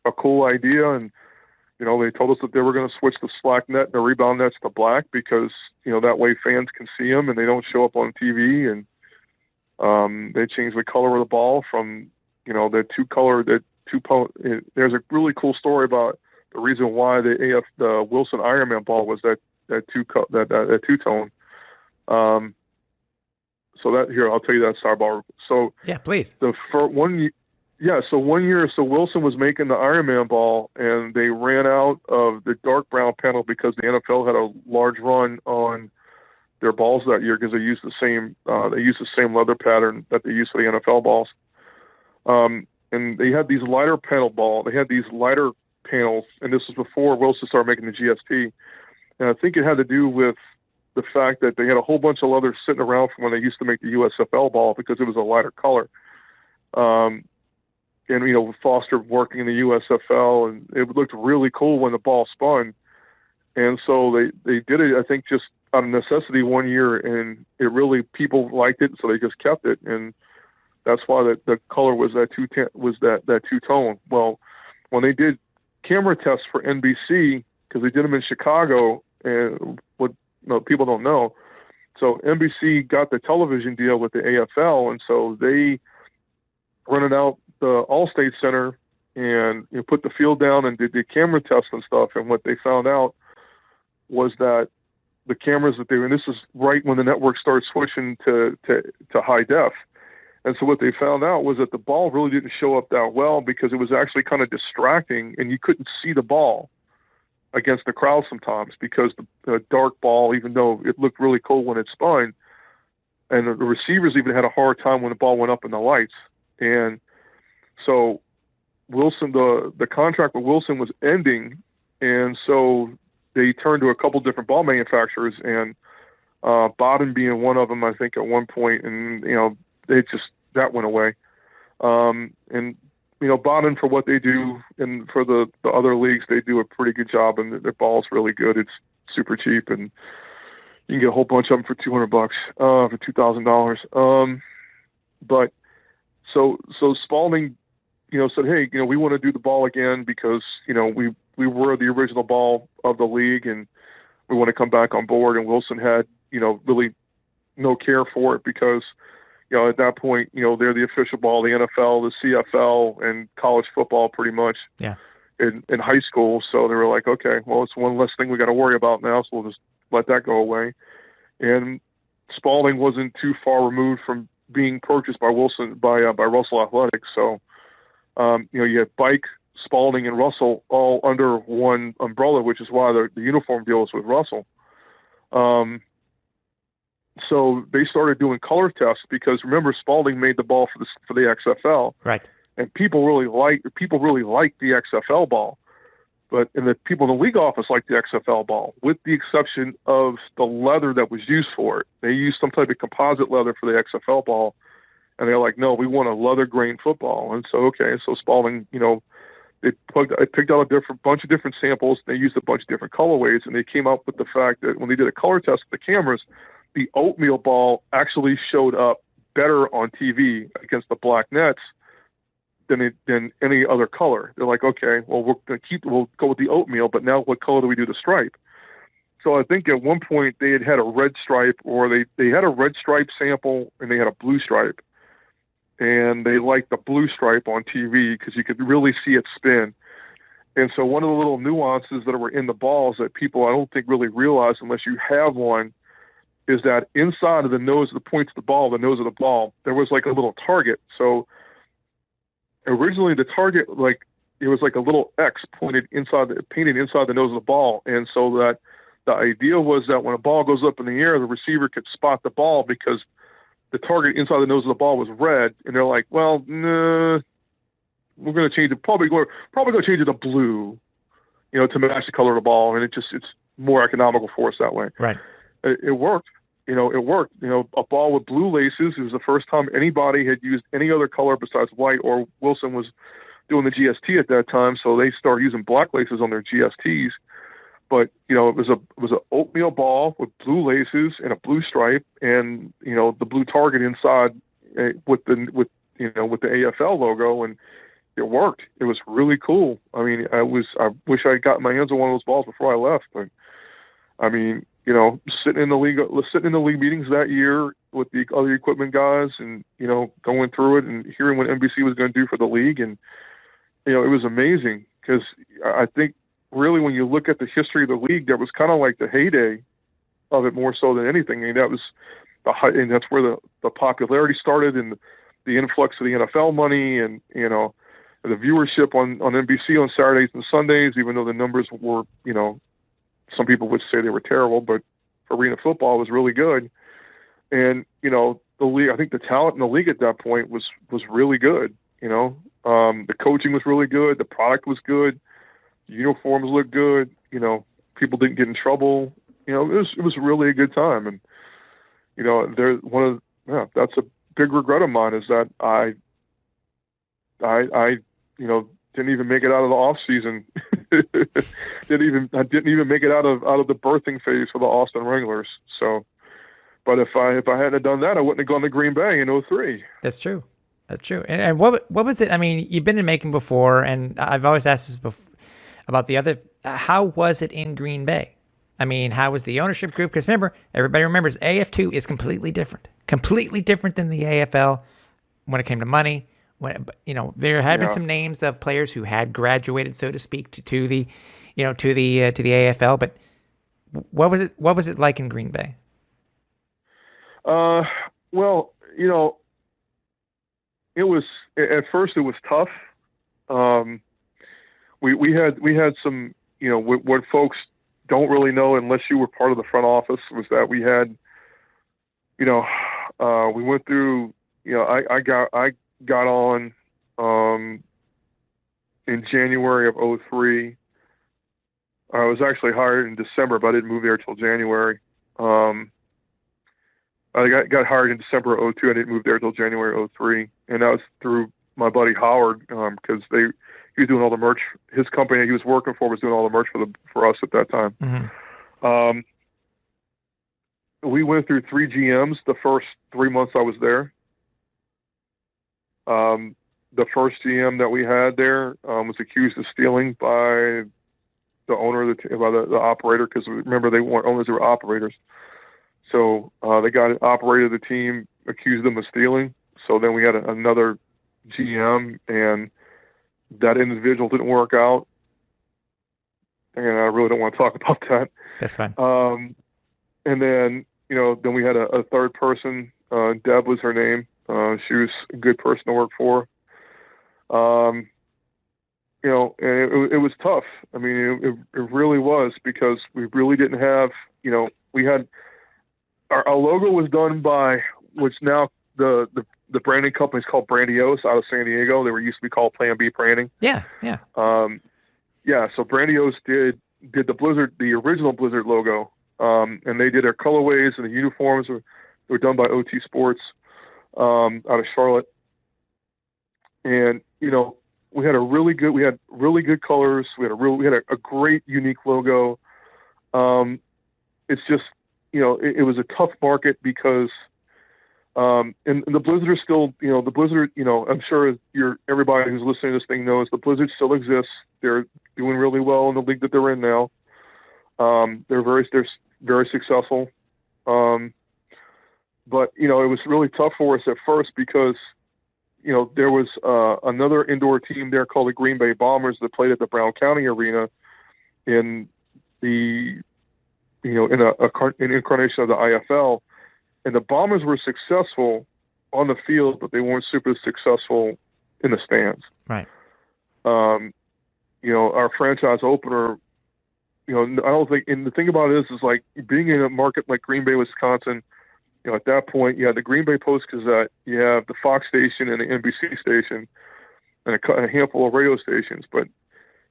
D: a cool idea, and they told us that they were going to switch the slack net and the rebound nets to black, because that way fans can see them and they don't show up on TV. And they changed the color of the ball from there's a really cool story about the reason why the Wilson Ironman ball was that two-tone. So that here, I'll tell you that sidebar. So
C: yeah, please.
D: So 1 year, so Wilson was making the Ironman ball, and they ran out of the dark brown panel because the NFL had a large run on their balls that year, because they used the same leather pattern that they used for the NFL balls. And they had these lighter panels, and this was before Wilson started making the GSP. And I think it had to do with the fact that they had a whole bunch of leather sitting around from when they used to make the USFL ball, because it was a lighter color. and with Foster working in the USFL, and it looked really cool when the ball spun. And so they did it, I think, just out of necessity one year, and people liked it, so they just kept it, and that's why the color was that two-tone. Well, when they did camera tests for NBC, because they did them in Chicago, and what people don't know, so NBC got the television deal with the AFL, and so they rented out the Allstate Center and put the field down and did the camera tests and stuff. And what they found out was that the cameras that and this is right when the network started switching to high def. And so what they found out was that the ball really didn't show up that well because it was actually kind of distracting, and you couldn't see the ball against the crowd sometimes because the dark ball, even though it looked really cool when it spun, and the receivers even had a hard time when the ball went up in the lights. And so Wilson, the contract with Wilson was ending, and so they turned to a couple different ball manufacturers, and Bowden being one of them, I think, at one point, and that went away. And Bowden, for what they do, and for the other leagues, they do a pretty good job, and their ball's really good. It's super cheap, and you can get a whole bunch of them for $200, for $2,000. But so Spalding, said, hey, we want to do the ball again because we were the original ball of the league, and we want to come back on board. And Wilson had really no care for it because at that point, they're the official ball, the NFL, the CFL, and college football pretty much in high school. So they were like, okay, well, it's one less thing we got to worry about now, so we'll just let that go away. And Spalding wasn't too far removed from being purchased by Wilson, by Russell Athletics. So, you had Bike, Spalding, and Russell all under one umbrella, which is why the uniform deal is with Russell. So they started doing color tests because remember Spalding made the ball for the XFL,
C: right?
D: And people really liked the XFL ball, and the people in the league office liked the XFL ball, with the exception of the leather that was used for it. They used some type of composite leather for the XFL ball, and they're like, no, we want a leather grain football. And so so Spalding, they picked out a bunch of different samples. They used a bunch of different colorways, and they came up with the fact that when they did a color test with the cameras, the oatmeal ball actually showed up better on TV against the black nets than any other color. They're like, okay, well, we'll go with the oatmeal, but now what color do we do the stripe? So I think at one point they had a red stripe, or they had a red stripe sample and they had a blue stripe, and they liked the blue stripe on TV because you could really see it spin. And so one of the little nuances that were in the balls that people I don't think really realize unless you have one is that inside of the nose, the points of the ball, the nose of the ball, there was like a little target. So originally the target, it was like a little X painted inside the nose of the ball. And so that the idea was that when a ball goes up in the air, the receiver could spot the ball because the target inside the nose of the ball was red. And they're like, well, nah, we're going to change it. Probably going to change it to blue, to match the color of the ball. And it's more economical for us that way.
C: Right.
D: It worked. It worked. A ball with blue laces. It was the first time anybody had used any other color besides white, or Wilson was doing the GST at that time, so they started using black laces on their GSTs. But it was an oatmeal ball with blue laces and a blue stripe, and the blue target inside with the AFL logo, and it worked. It was really cool. I mean, I wish I got my hands on one of those balls before I left, but I mean, sitting in the league meetings that year with the other equipment guys, and going through it and hearing what NBC was going to do for the league, and it was amazing because I think really when you look at the history of the league, that was kind of like the heyday of it more so than anything. I mean, that was and that's where the popularity started, and the influx of the NFL money, and the viewership on NBC on Saturdays and Sundays, even though the numbers were some people would say they were terrible, but arena football was really good. And, the league, I think the talent in the league at that point was really good. The coaching was really good. The product was good. The uniforms looked good. People didn't get in trouble. It was really a good time. And, that's a big regret of mine, is that I didn't even make it out of the off season. I didn't even make it out of the birthing phase for the Austin Wranglers. So, but if I hadn't done that, I wouldn't have gone to Green Bay in '03.
C: That's true. That's true. And what was it? I mean, you've been in Macon before, and I've always asked this before, about the other. How was it in Green Bay? I mean, how was the ownership group? Because remember, everybody remembers AF2 is completely different than the AFL when it came to money. There had been some names of players who had graduated, so to speak, to the AFL. But what was it like in Green Bay?
D: Well, it was at first it was tough. We had some, what folks don't really know unless you were part of the front office was that we had, we went through, I got on in January of '03. I was actually hired in December, but I didn't move there till January. I got hired in December of '02. I didn't move there till January '03, and that was through my buddy Howard, because he was doing all the merch. His company he was working for was doing all the merch for us at that time.
C: Mm-hmm.
D: We went through 3 GMs the first 3 months I was there. The first GM that we had there was accused of stealing by the owner of the operator, because remember, they weren't owners, they were operators. So they got operator of the team, accused them of stealing. So then we had another GM, and that individual didn't work out. And I really don't want to talk about that.
C: That's fine.
D: And then, then we had a third person. Deb was her name. She was a good person to work for. And it was tough. I mean, it really was, because we really didn't have, we had our logo was done by, which now the branding company is called Brandiose out of San Diego. They were used to be called Plan B Branding.
C: Yeah.
D: So Brandiose did the Blizzard, the original Blizzard logo, and they did our colorways, and the uniforms were done by OT Sports out of Charlotte. And we had really good colors. We had a great unique logo. It's just it was a tough market because and the Blizzard are still the Blizzard, I'm sure everybody who's listening to this thing knows the Blizzard still exists. They're doing really well in the league that they're in now. They're very successful. But it was really tough for us at first because there was another indoor team there called the Green Bay Bombers that played at the Brown County Arena in the in an incarnation of the IFL, and the Bombers were successful on the field, but they weren't super successful in the stands.
C: Right.
D: Our franchise opener, I don't think, and the thing about it is like being in a market like Green Bay, Wisconsin, at that point, you had the Green Bay Post-Gazette, you have the Fox station and the NBC station, and a handful of radio stations. But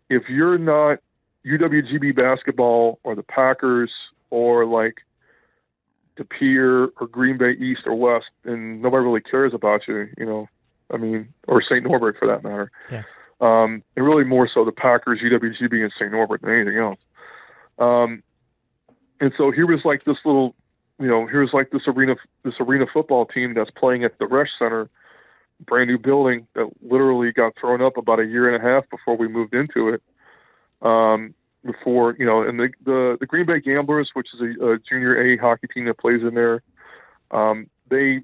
D: if you're not UWGB basketball or the Packers or like Napier or Green Bay East or West, and nobody really cares about you, or St. Norbert for that matter.
C: Yeah.
D: And really more so the Packers, UWGB, and St. Norbert than anything else. And so here was like this little, here's like this arena football team that's playing at the Resch Center, brand new building that literally got thrown up about a year and a half before we moved into it. And the Green Bay Gamblers, which is a junior A hockey team that plays in there, they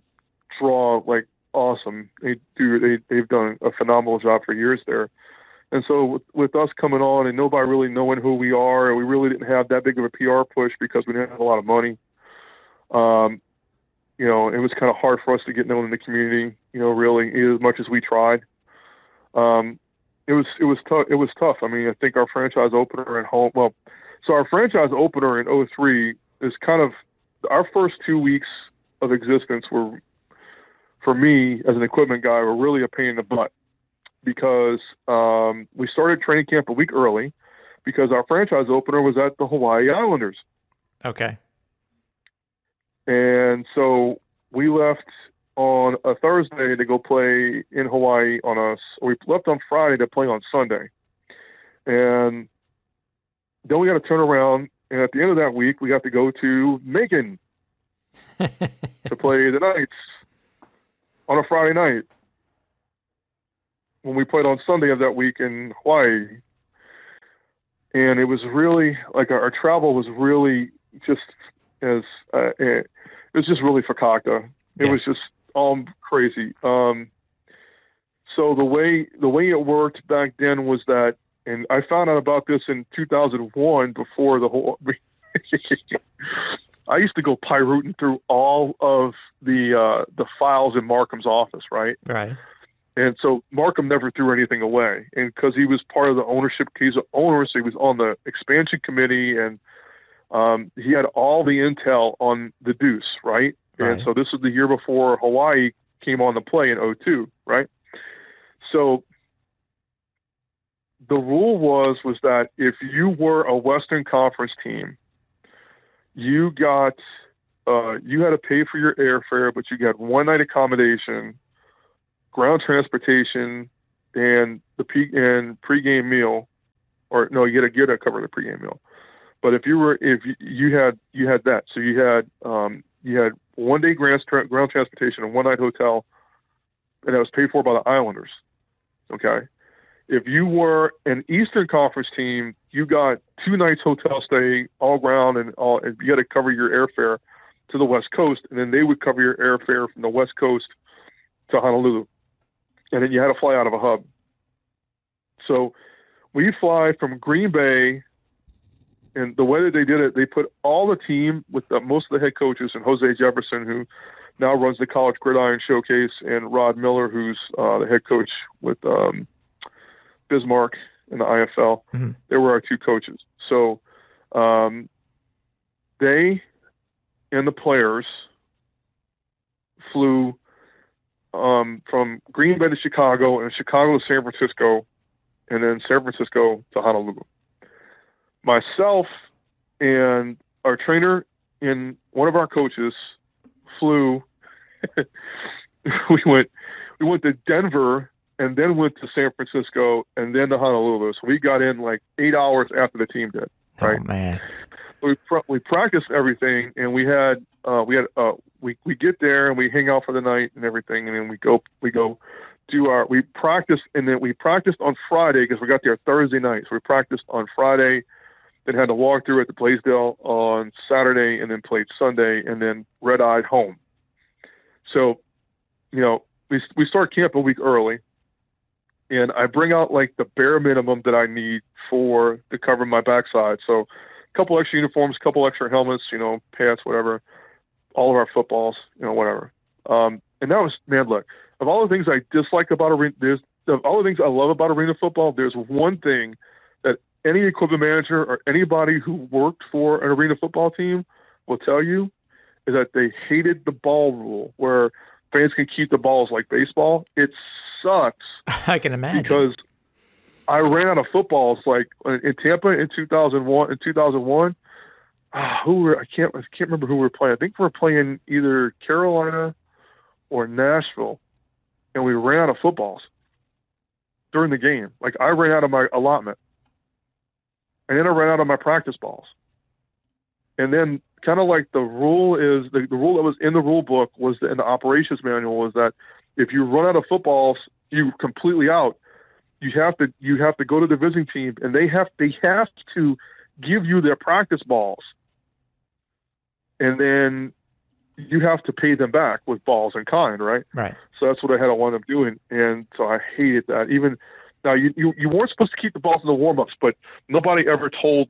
D: draw like awesome. They've done a phenomenal job for years there. And so with us coming on and nobody really knowing who we are, and we really didn't have that big of a PR push because we didn't have a lot of money. It was kind of hard for us to get known in the community, really, as much as we tried. It was tough. It was tough. I mean, I think our franchise opener at home. Well, so our franchise opener in '03 is kind of our first 2 weeks of existence were, for me as an equipment guy, were really a pain in the butt because we started training camp a week early because our franchise opener was at the Hawaii Islanders.
C: Okay.
D: And so we left on a Thursday to go play in Hawaii we left on Friday to play on Sunday. And then we got to turn around, and at the end of that week, we have to go to Macon to play the Knights on a Friday night when we played on Sunday of that week in Hawaii. And it was really, like, our travel was really just it was just really fakakta. It was just crazy. So the way it worked back then was that, and I found out about this in 2001 before the whole. I used to go pirating through all of the files in Markham's office, right?
C: Right.
D: And so Markham never threw anything away, and because he was part of the ownership, he's an owner, so he was on the expansion committee, and he had all the intel on the Deuce, right? And so this was the year before Hawaii came on the play in '02, right? So the rule was that if you were a Western Conference team, you got you had to pay for your airfare, but you got one night accommodation, ground transportation, and pregame meal, or no, you had to cover the pregame meal. But if you had that, so you had 1 day ground transportation and 1 night hotel, and that was paid for by the Islanders. Okay. If you were an Eastern Conference team, you got 2 nights hotel stay, all ground, and you had to cover your airfare to the West Coast, and then they would cover your airfare from the West Coast to Honolulu, and then you had to fly out of a hub. So we fly from Green Bay, and the way that they did it, they put all the team with most of the head coaches, and Jose Jefferson, who now runs the College Gridiron Showcase, and Rod Miller, who's the head coach with Bismarck in the AFL. Mm-hmm. They were our 2 coaches. So they and the players flew from Green Bay to Chicago, and Chicago to San Francisco, and then San Francisco to Honolulu. Myself and our trainer and one of our coaches flew. We went to Denver, and then went to San Francisco, and then to Honolulu. So we got in like 8 hours after the team did. Right?
C: Oh man!
D: We practiced everything, and we get there and we hang out for the night and everything, and then we go we practice, and then we practiced on Friday because we got there Thursday night. So we practiced on Friday, then had to walk through at the Blaisdell on Saturday, and then played Sunday, and then red-eyed home. So, we start camp a week early, and I bring out like the bare minimum that I need to cover my backside. So a couple extra uniforms, a couple extra helmets, pants, whatever, all of our footballs, whatever. And that was, man, look, of all the things I dislike about all the things I love about arena football, there's one thing that any equipment manager or anybody who worked for an arena football team will tell you, is that they hated the ball rule where fans can keep the balls like baseball. It sucks.
C: I can imagine.
D: Because I ran out of footballs like in Tampa in 2001. I can't remember who we were playing. I think we were playing either Carolina or Nashville, and we ran out of footballs during the game. Like, I ran out of my allotment, and then I ran out of my practice balls. And then kind of like the rule is the rule that was in the rule book was in the operations manual was that if you run out of footballs, you completely out. You have to go to the visiting team, and they have to give you their practice balls, and then you have to pay them back with balls in kind, right?
C: Right.
D: So that's what I had to wind up doing, and so I hated that. Even now, you weren't supposed to keep the balls in the warm-ups, but nobody ever told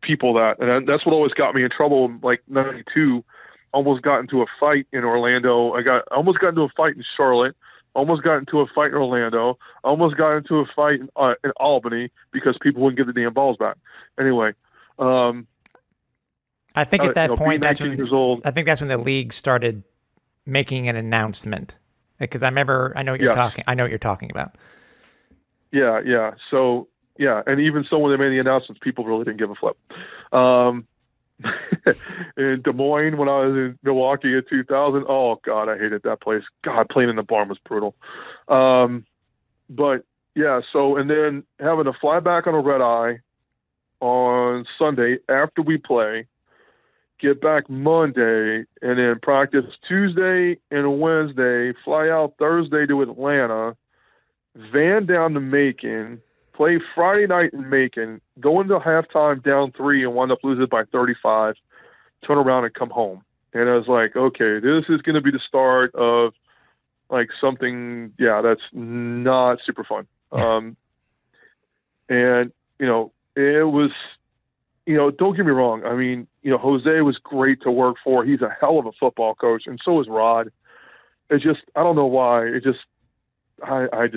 D: people that, and that's what always got me in trouble. Like '92, almost got into a fight in Orlando. I almost got into a fight in Charlotte. Almost got into a fight in Orlando. Almost got into a fight in Albany because people wouldn't give the damn balls back. Anyway,
C: I think at that point,
D: I think
C: that's when the league started making an announcement. Because I know what you're talking about. Yeah. So, yeah, and even so, when they made the announcements, people really didn't give a flip.
D: in Des Moines when I was in Milwaukee in 2000. Oh God, I hated that place. God, playing in the barn was brutal. But yeah, so, and then having to fly back on a red eye on Sunday after we play, get back Monday, and then practice Tuesday and Wednesday, fly out Thursday to Atlanta, van down to Macon, play Friday night in Macon, go into halftime down 3 and wind up losing by 35, turn around and come home. And I was like, okay, this is going to be the start of like something, that's not super fun. And, it was, don't get me wrong. I mean, Jose was great to work for. He's a hell of a football coach, and so is Rod. It just, I don't know why. It just, I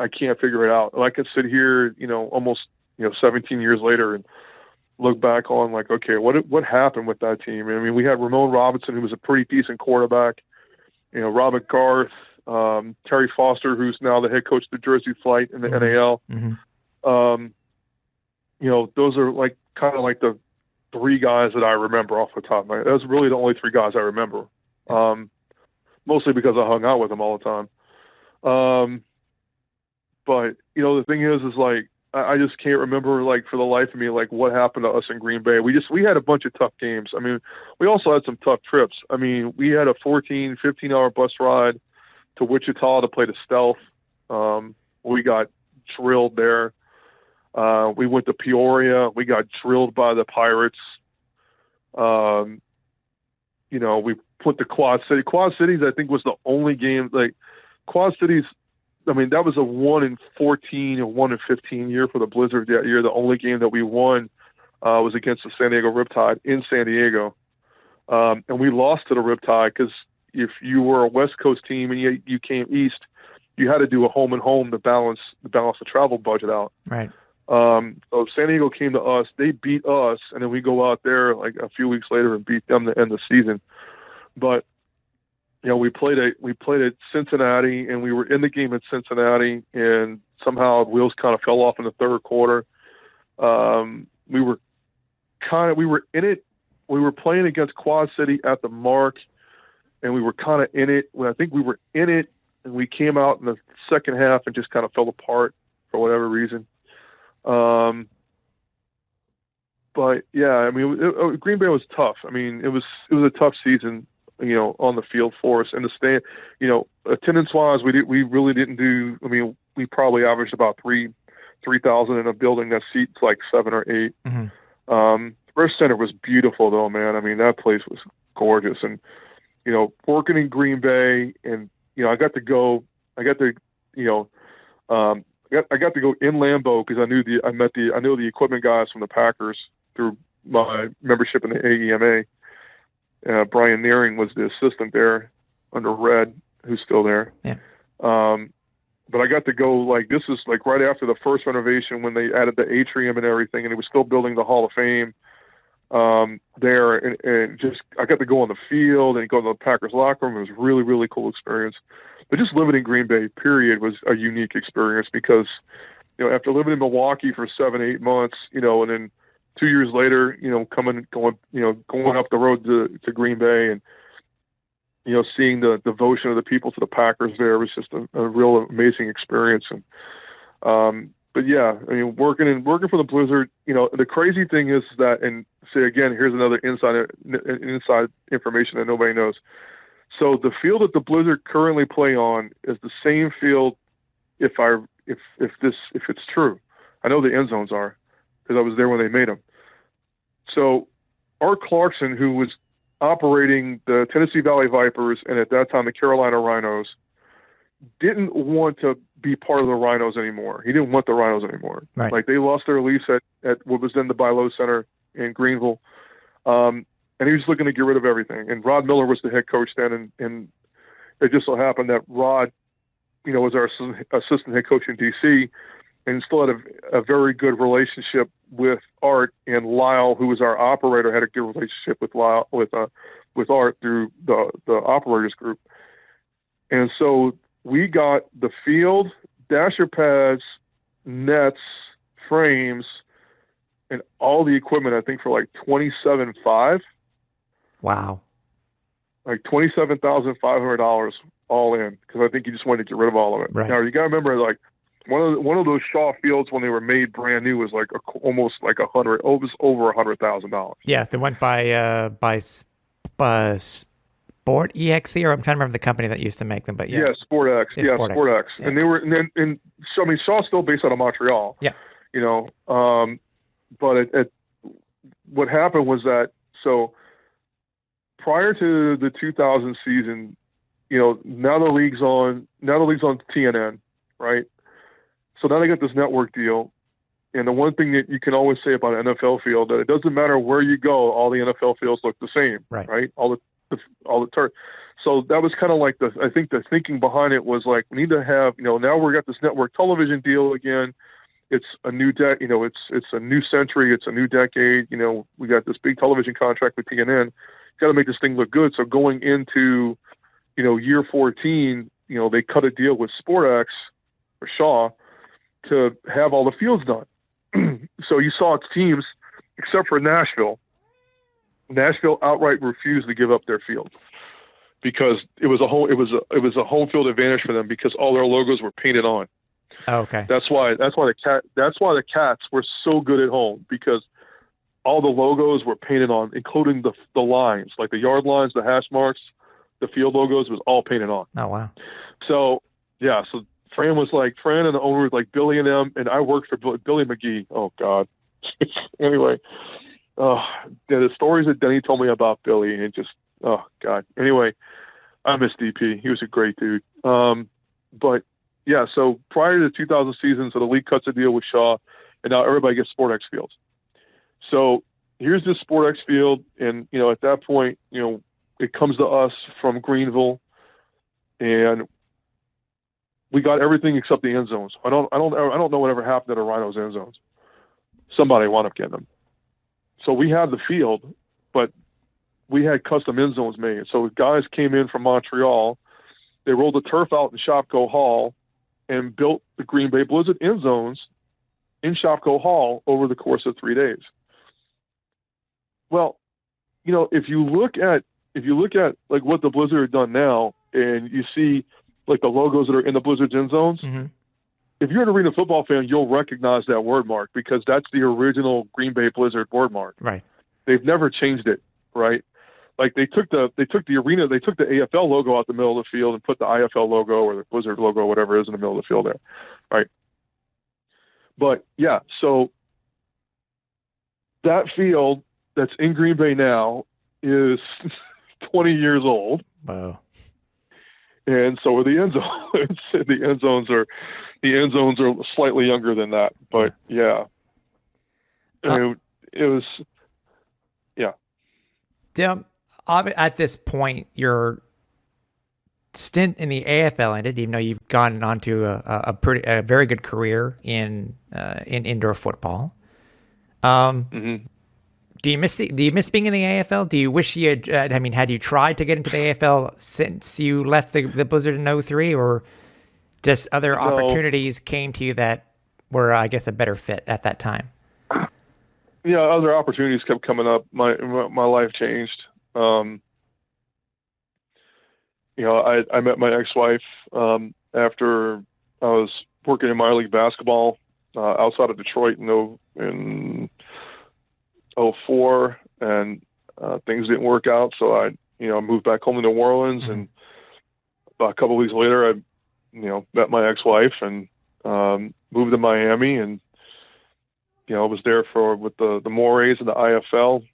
D: can't figure it out. I could sit here, almost, 17 years later and look back on like, okay, what happened with that team? I mean, we had Ramon Robinson, who was a pretty decent quarterback, Robert Garth, Terry Foster, who's now the head coach of the Jersey Flight in the NAL. Those are like kind of like the 3 guys that I remember off the top of my head. Those are really the only 3 guys I remember. Mostly because I hung out with them all the time. But the thing is like, I just can't remember, like, for the life of me, like, what happened to us in Green Bay. We had a bunch of tough games. I mean, we also had some tough trips. I mean, we had a 14, 15-hour bus ride to Wichita to play the Stealth. We got drilled there. We went to Peoria. We got drilled by the Pirates. We put the Quad City. Quad Cities, I think, was the only game. Like, Quad Cities, I mean, that was a 1-14 and 1-15 year for the Blizzard that year. The only game that we won was against the San Diego Riptide in San Diego. And we lost to the Riptide because if you were a West Coast team and you came east, you had to do a home and home to balance the travel budget out.
C: Right.
D: So San Diego came to us, they beat us, and then we go out there like a few weeks later and beat them to end the season. But we played at Cincinnati, and we were in the game at Cincinnati, and somehow wheels kind of fell off in the third quarter. We were in it. We were playing against Quad City at the Mark, and we were kind of in it. I think we were in it, and we came out in the second half and just kind of fell apart for whatever reason. But yeah, I mean, Green Bay was tough. I mean, it was a tough season, on the field for us. And the stand, attendance wise, we really didn't do. I mean, we probably averaged about 3,000 in a building that seats like 7 or 8. First Center was beautiful though, man. I mean, that place was gorgeous. And working in Green Bay, and I got to go in Lambeau because I know the equipment guys from the Packers through my membership in the AEMA. Brian Nearing was the assistant there under Red, who's still there.
C: Yeah.
D: But I got to go, like, this is like right after the first renovation when they added the atrium and everything, and it was still building the Hall of Fame there. And just, I got to go on the field and go to the Packers locker room. It was a really, really cool experience. But just living in Green Bay, period, was a unique experience because, after living in Milwaukee for 7-8 months, and then 2 years later, going up the road to Green Bay and, seeing the devotion of the people to the Packers there was just a real amazing experience. And, but yeah, I mean, working for the Blizzard, the crazy thing is that, and say again, here's another inside information that nobody knows. So the field that the Blizzard currently play on is the same field. If it's true, I know the end zones are because I was there when they made them. So Art Clarkson, who was operating the Tennessee Valley Vipers and at that time the Carolina Rhinos, didn't want to be part of the Rhinos anymore. He didn't want the Rhinos anymore.
C: Right.
D: Like they lost their lease at what was then the Bi-Lo Center in Greenville. And he was looking to get rid of everything. And Rod Miller was the head coach then. And it just so happened that Rod, was our assistant head coach in D.C. and still had a very good relationship with Art, and Lyle, who was our operator, had a good relationship with Lyle, with Art through the operators group. And so we got the field, dasher pads, nets, frames, and all the equipment, I think, for like $27,500.
C: Wow.
D: Like $27,500 all in, because I think he just wanted to get rid of all of it.
C: Right.
D: Now you got to remember, like one of those Shaw fields when they were made brand new was like almost like it was over $100,000.
C: Yeah, they went by Sport EXE, or I'm trying to remember the company that used to make them, but yeah.
D: Yeah, SportX.
C: Yeah,
D: Yeah,
C: SportX.
D: SportX.
C: Yeah.
D: And they were, and so I mean, Shaw's still based out of Montreal.
C: Yeah.
D: You know, but what happened was that, so prior to the 2000 season, you know, now the league's on TNN, right? So now they got this network deal. And the one thing that you can always say about an NFL field, that it doesn't matter where you go, all the NFL fields look the same, right? All the turf. So that was kind of like I think the thinking behind it was like, we need to have, you know, now we got this network television deal again. It's a new you know, it's a new century. It's a new decade. You know, we got this big television contract with TNN. Got to make this thing look good. So going into, you know, year 14, you know, they cut a deal with SportX or Shaw to have all the fields done. So you saw its teams, except for Nashville. Nashville outright refused to give up their field because it was a home field advantage for them because all their logos were painted on.
C: Oh, okay.
D: That's why the Cats were so good at home, because all the logos were painted on, including the lines, like the yard lines, the hash marks, the field logos was all painted on.
C: Oh, wow.
D: So yeah, so Fran and the owner was like Billy and them, and I worked for Billy McGee. Oh God. Anyway, the stories that Denny told me about Billy, and just, oh God. Anyway, I miss DP. He was a great dude. But yeah, so prior to the 2000 season, so the league cuts a deal with Shaw, and now everybody gets SportX fields. So here's this SportX field, and you know, at that point, you know, it comes to us from Greenville, and we got everything except the end zones. I don't know whatever happened to the Rhinos end zones. Somebody wound up getting them. So we had the field, but we had custom end zones made. So guys came in from Montreal, they rolled the turf out in Shopko Hall and built the Green Bay Blizzard end zones in Shopko Hall over the course of 3 days. Well, you know, if you look at like what the Blizzard have done now, and you see like the logos that are in the Blizzard's end zones,
C: Mm-hmm.
D: if you're an arena football fan, you'll recognize that word mark, because that's the original Green Bay Blizzard word mark.
C: Right.
D: They've never changed it, right? Like they took the AFL logo out the middle of the field and put the IFL logo or the Blizzard logo, whatever it is, in the middle of the field there, right? But yeah, so that field that's in Green Bay now is 20 years old.
C: Wow.
D: And so are the end zones. The end zones are slightly younger than that, but yeah. It was, yeah.
C: Tim, at this point, your stint in the AFL ended, even though you've gone on to a very good career in indoor football.
D: Mm-hmm.
C: Do you miss being in the AFL? Do you wish you had? Had you tried to get into the AFL since you left the Blizzard in 2003, or just other opportunities came to you that were, I guess, a better fit at that time?
D: Yeah, other opportunities kept coming up. My life changed. You know, I met my ex-wife after I was working in minor league basketball outside of Detroit in 2004, and things didn't work out. So I moved back home to New Orleans, and about a couple of weeks later, I met my ex-wife and moved to Miami, and I was there with the Morays and the IFL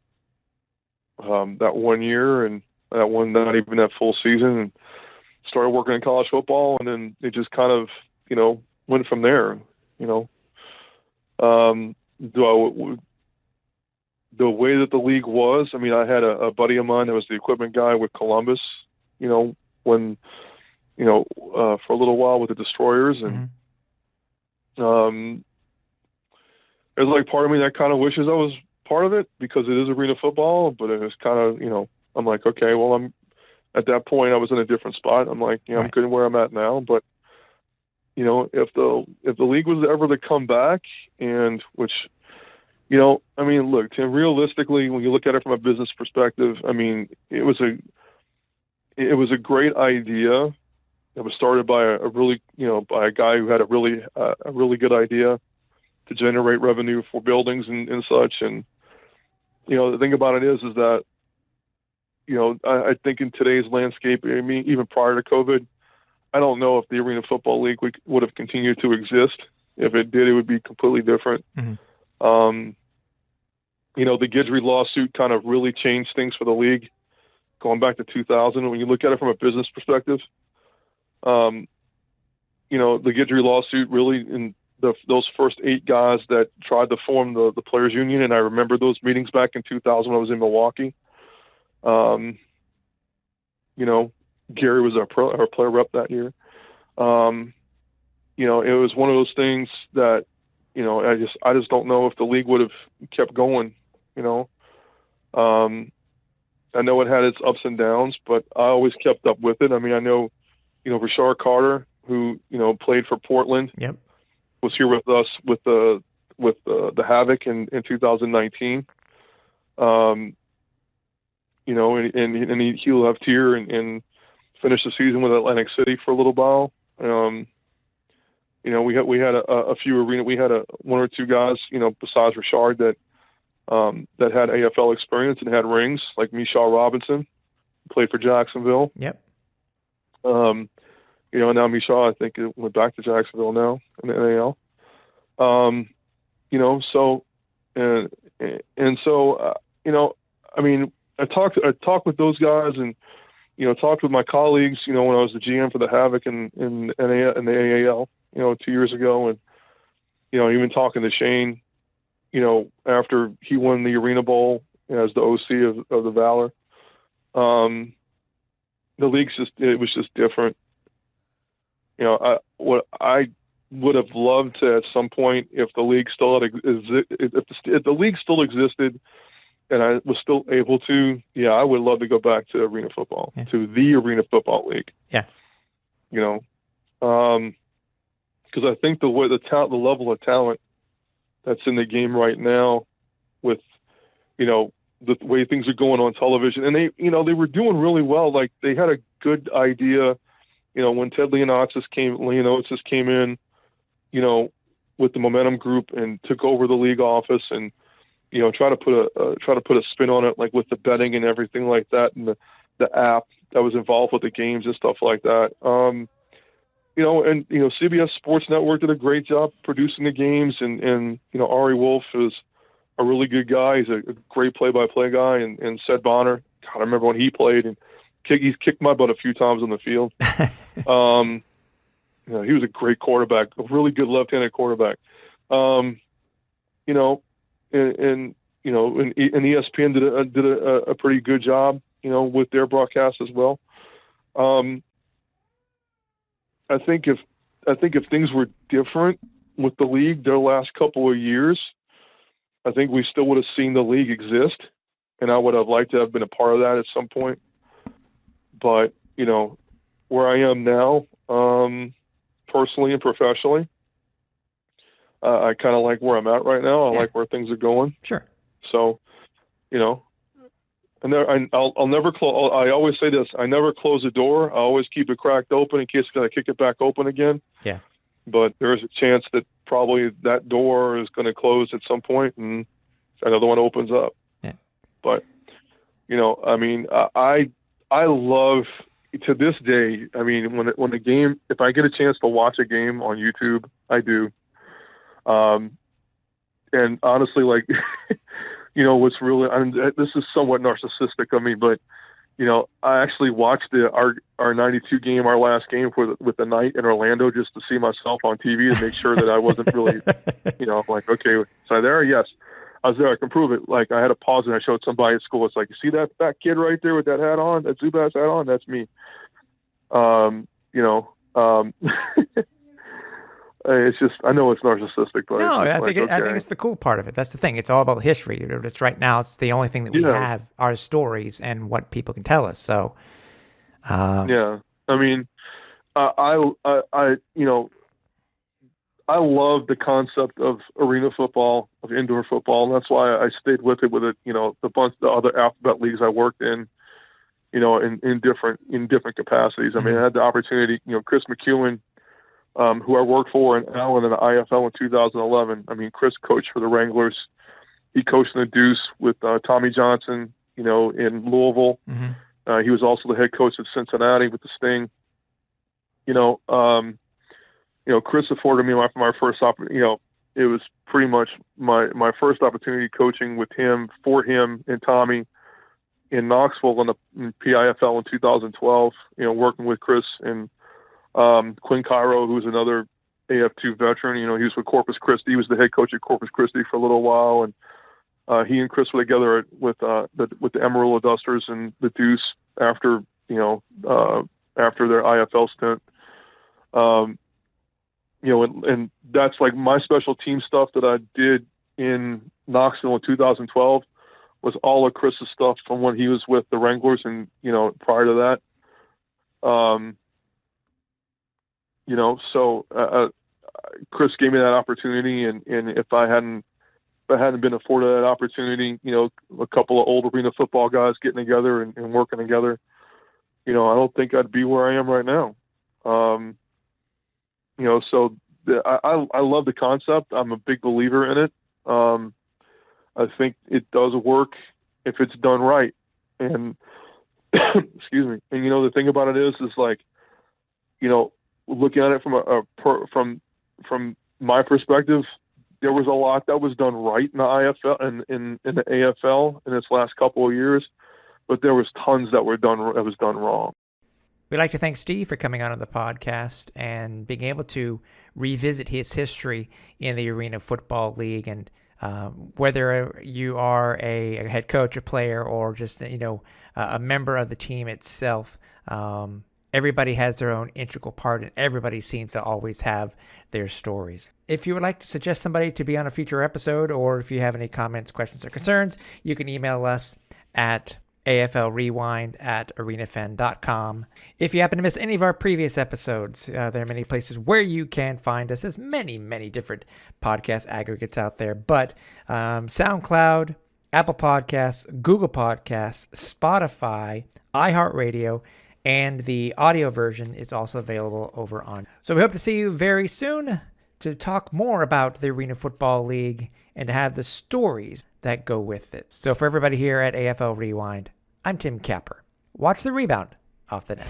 D: that 1 year, and that one not even that full season, and started working in college football, and then it just kind of went from there. The way that the league was, I had a buddy of mine that was the equipment guy with Columbus, when, for a little while with the Destroyers. And there's like part of me that kind of wishes I was part of it, because it is arena football, but it was kind of, I'm like, okay, well, I'm at that point, I was in a different spot. I'm like, I'm good where I'm at now. But, if the league was ever to come back, and which, I mean, look, Tim, realistically, when you look at it from a business perspective, I mean, it was a great idea. It was started by a really, by a guy who had a really good idea to generate revenue for buildings and such. And, the thing about it is that, I think in today's landscape, I mean, even prior to COVID, I don't know if the Arena Football League would have continued to exist. If it did, it would be completely different.
C: Mm-hmm.
D: The Guidry lawsuit kind of really changed things for the league going back to 2000. When you look at it from a business perspective, the Guidry lawsuit really, in those first 8 guys that tried to form the players union, and I remember those meetings back in 2000 when I was in Milwaukee. Gary was our player rep that year. It was one of those things that, I just don't know if the league would have kept going. I know it had its ups and downs, but I always kept up with it. I mean, I know, Rashard Carter, who, played for Portland,
C: Yep.
D: was here with us with the Havoc in 2019. And he left here and finished the season with Atlantic City for a little while. We had a few arena. We had one or two guys, besides Rashard that had AFL experience and had rings, like Michelle Robinson, who played for Jacksonville.
C: Yep.
D: Now Michelle, I think, it went back to Jacksonville now in the NAL. I mean, I talked with those guys and, talked with my colleagues, when I was the GM for the Havoc in the AAL, 2 years ago. And, even talking to Shane, after he won the Arena Bowl as the OC of the Valor, the league's it was just different. What I would have loved to at some point, if the league still if the league still existed, and I was still able to, I would love to go back to arena football, to the Arena Football League.
C: Yeah.
D: Because I think the level of talent that's in the game right now, with the way things are going on television, and they were doing really well. Like, they had a good idea, when Ted Leonotsis came in, with the Momentum Group and took over the league office and, try to put a spin on it, like with the betting and everything like that, and the app that was involved with the games and stuff like that. CBS Sports Network did a great job producing the games, and Ari Wolf is a really good guy. He's a great play-by-play guy, and Seth Bonner, God, I remember when he played, and he's kicked my butt a few times on the field. He was a great quarterback, a really good left-handed quarterback. And ESPN did a pretty good job, with their broadcast as well. I think if things were different with the league their last couple of years, I think we still would have seen the league exist, and I would have liked to have been a part of that at some point. But where I am now, personally and professionally, I kind of like where I'm at right now. I like where things are going.
C: Sure.
D: So, and I'll never close. I always say this: I never close a door. I always keep it cracked open in case I kick it back open again.
C: Yeah.
D: But there is a chance that probably that door is going to close at some point, and another one opens up.
C: Yeah.
D: But I mean, I love, to this day. I mean, when the game, if I get a chance to watch a game on YouTube, I do. And honestly, like, what's really, this is somewhat narcissistic of me, but, I actually watched our 92 game, our last game with the Knight in Orlando, just to see myself on TV and make sure that I wasn't really, I'm like, okay, was I there? Yes, I was there. I can prove it. Like, I had to pause and I showed somebody at school. It's like, you see that fat kid right there with that hat on, that Zubaz hat on? That's me. It's just, I know it's narcissistic, but
C: no, I think
D: like,
C: I think it's the cool part of it. That's the thing. It's all about history. It's right now. It's the only thing that we have are stories and what people can tell us. So,
D: I mean, I I love the concept of arena football, of indoor football, and that's why I stayed with it. The other alphabet leagues I worked in, in different capacities. I mean, I had the opportunity. Chris McEwen, who I worked for in Allen in the IFL in 2011. I mean, Chris coached for the Wranglers. He coached in the Deuce with Tommy Johnson, in Louisville.
C: Mm-hmm.
D: He was also the head coach at Cincinnati with the Sting. Chris afforded me my first opportunity. It was pretty much my first opportunity coaching with him, for him and Tommy in Knoxville in PIFL in 2012. Working with Chris and Quinn Cairo, who's another AF2 veteran. He was with Corpus Christi. He was the head coach at Corpus Christi for a little while, and he and Chris were together with the Amarillo Dusters and the Deuce after their IFL stint. And that's like my special team stuff that I did in Knoxville in 2012 was all of Chris's stuff from when he was with the Wranglers and, prior to that. So Chris gave me that opportunity, and if I hadn't been afforded that opportunity, a couple of old arena football guys getting together and working together, I don't think I'd be where I am right now. So I love the concept. I'm a big believer in it. I think it does work if it's done right. And excuse me. And the thing about it is like, looking at it from my perspective, there was a lot that was done right in the IFL and in the AFL in its last couple of years, but there was tons that was done wrong.
C: We'd like to thank Steve for coming on the podcast and being able to revisit his history in the Arena Football League. And whether you are a head coach, a player, or just a member of the team itself, everybody has their own integral part, and everybody seems to always have their stories. If you would like to suggest somebody to be on a future episode, or if you have any comments, questions, or concerns, you can email us at aflrewind@arenafen.com. If you happen to miss any of our previous episodes, there are many places where you can find us. There's many, many different podcast aggregates out there, but SoundCloud, Apple Podcasts, Google Podcasts, Spotify, iHeartRadio, and the audio version is also available over on. So we hope to see you very soon to talk more about the Arena Football League and to have the stories that go with it. So for everybody here at AFL Rewind, I'm Tim Capper. Watch the rebound off the net.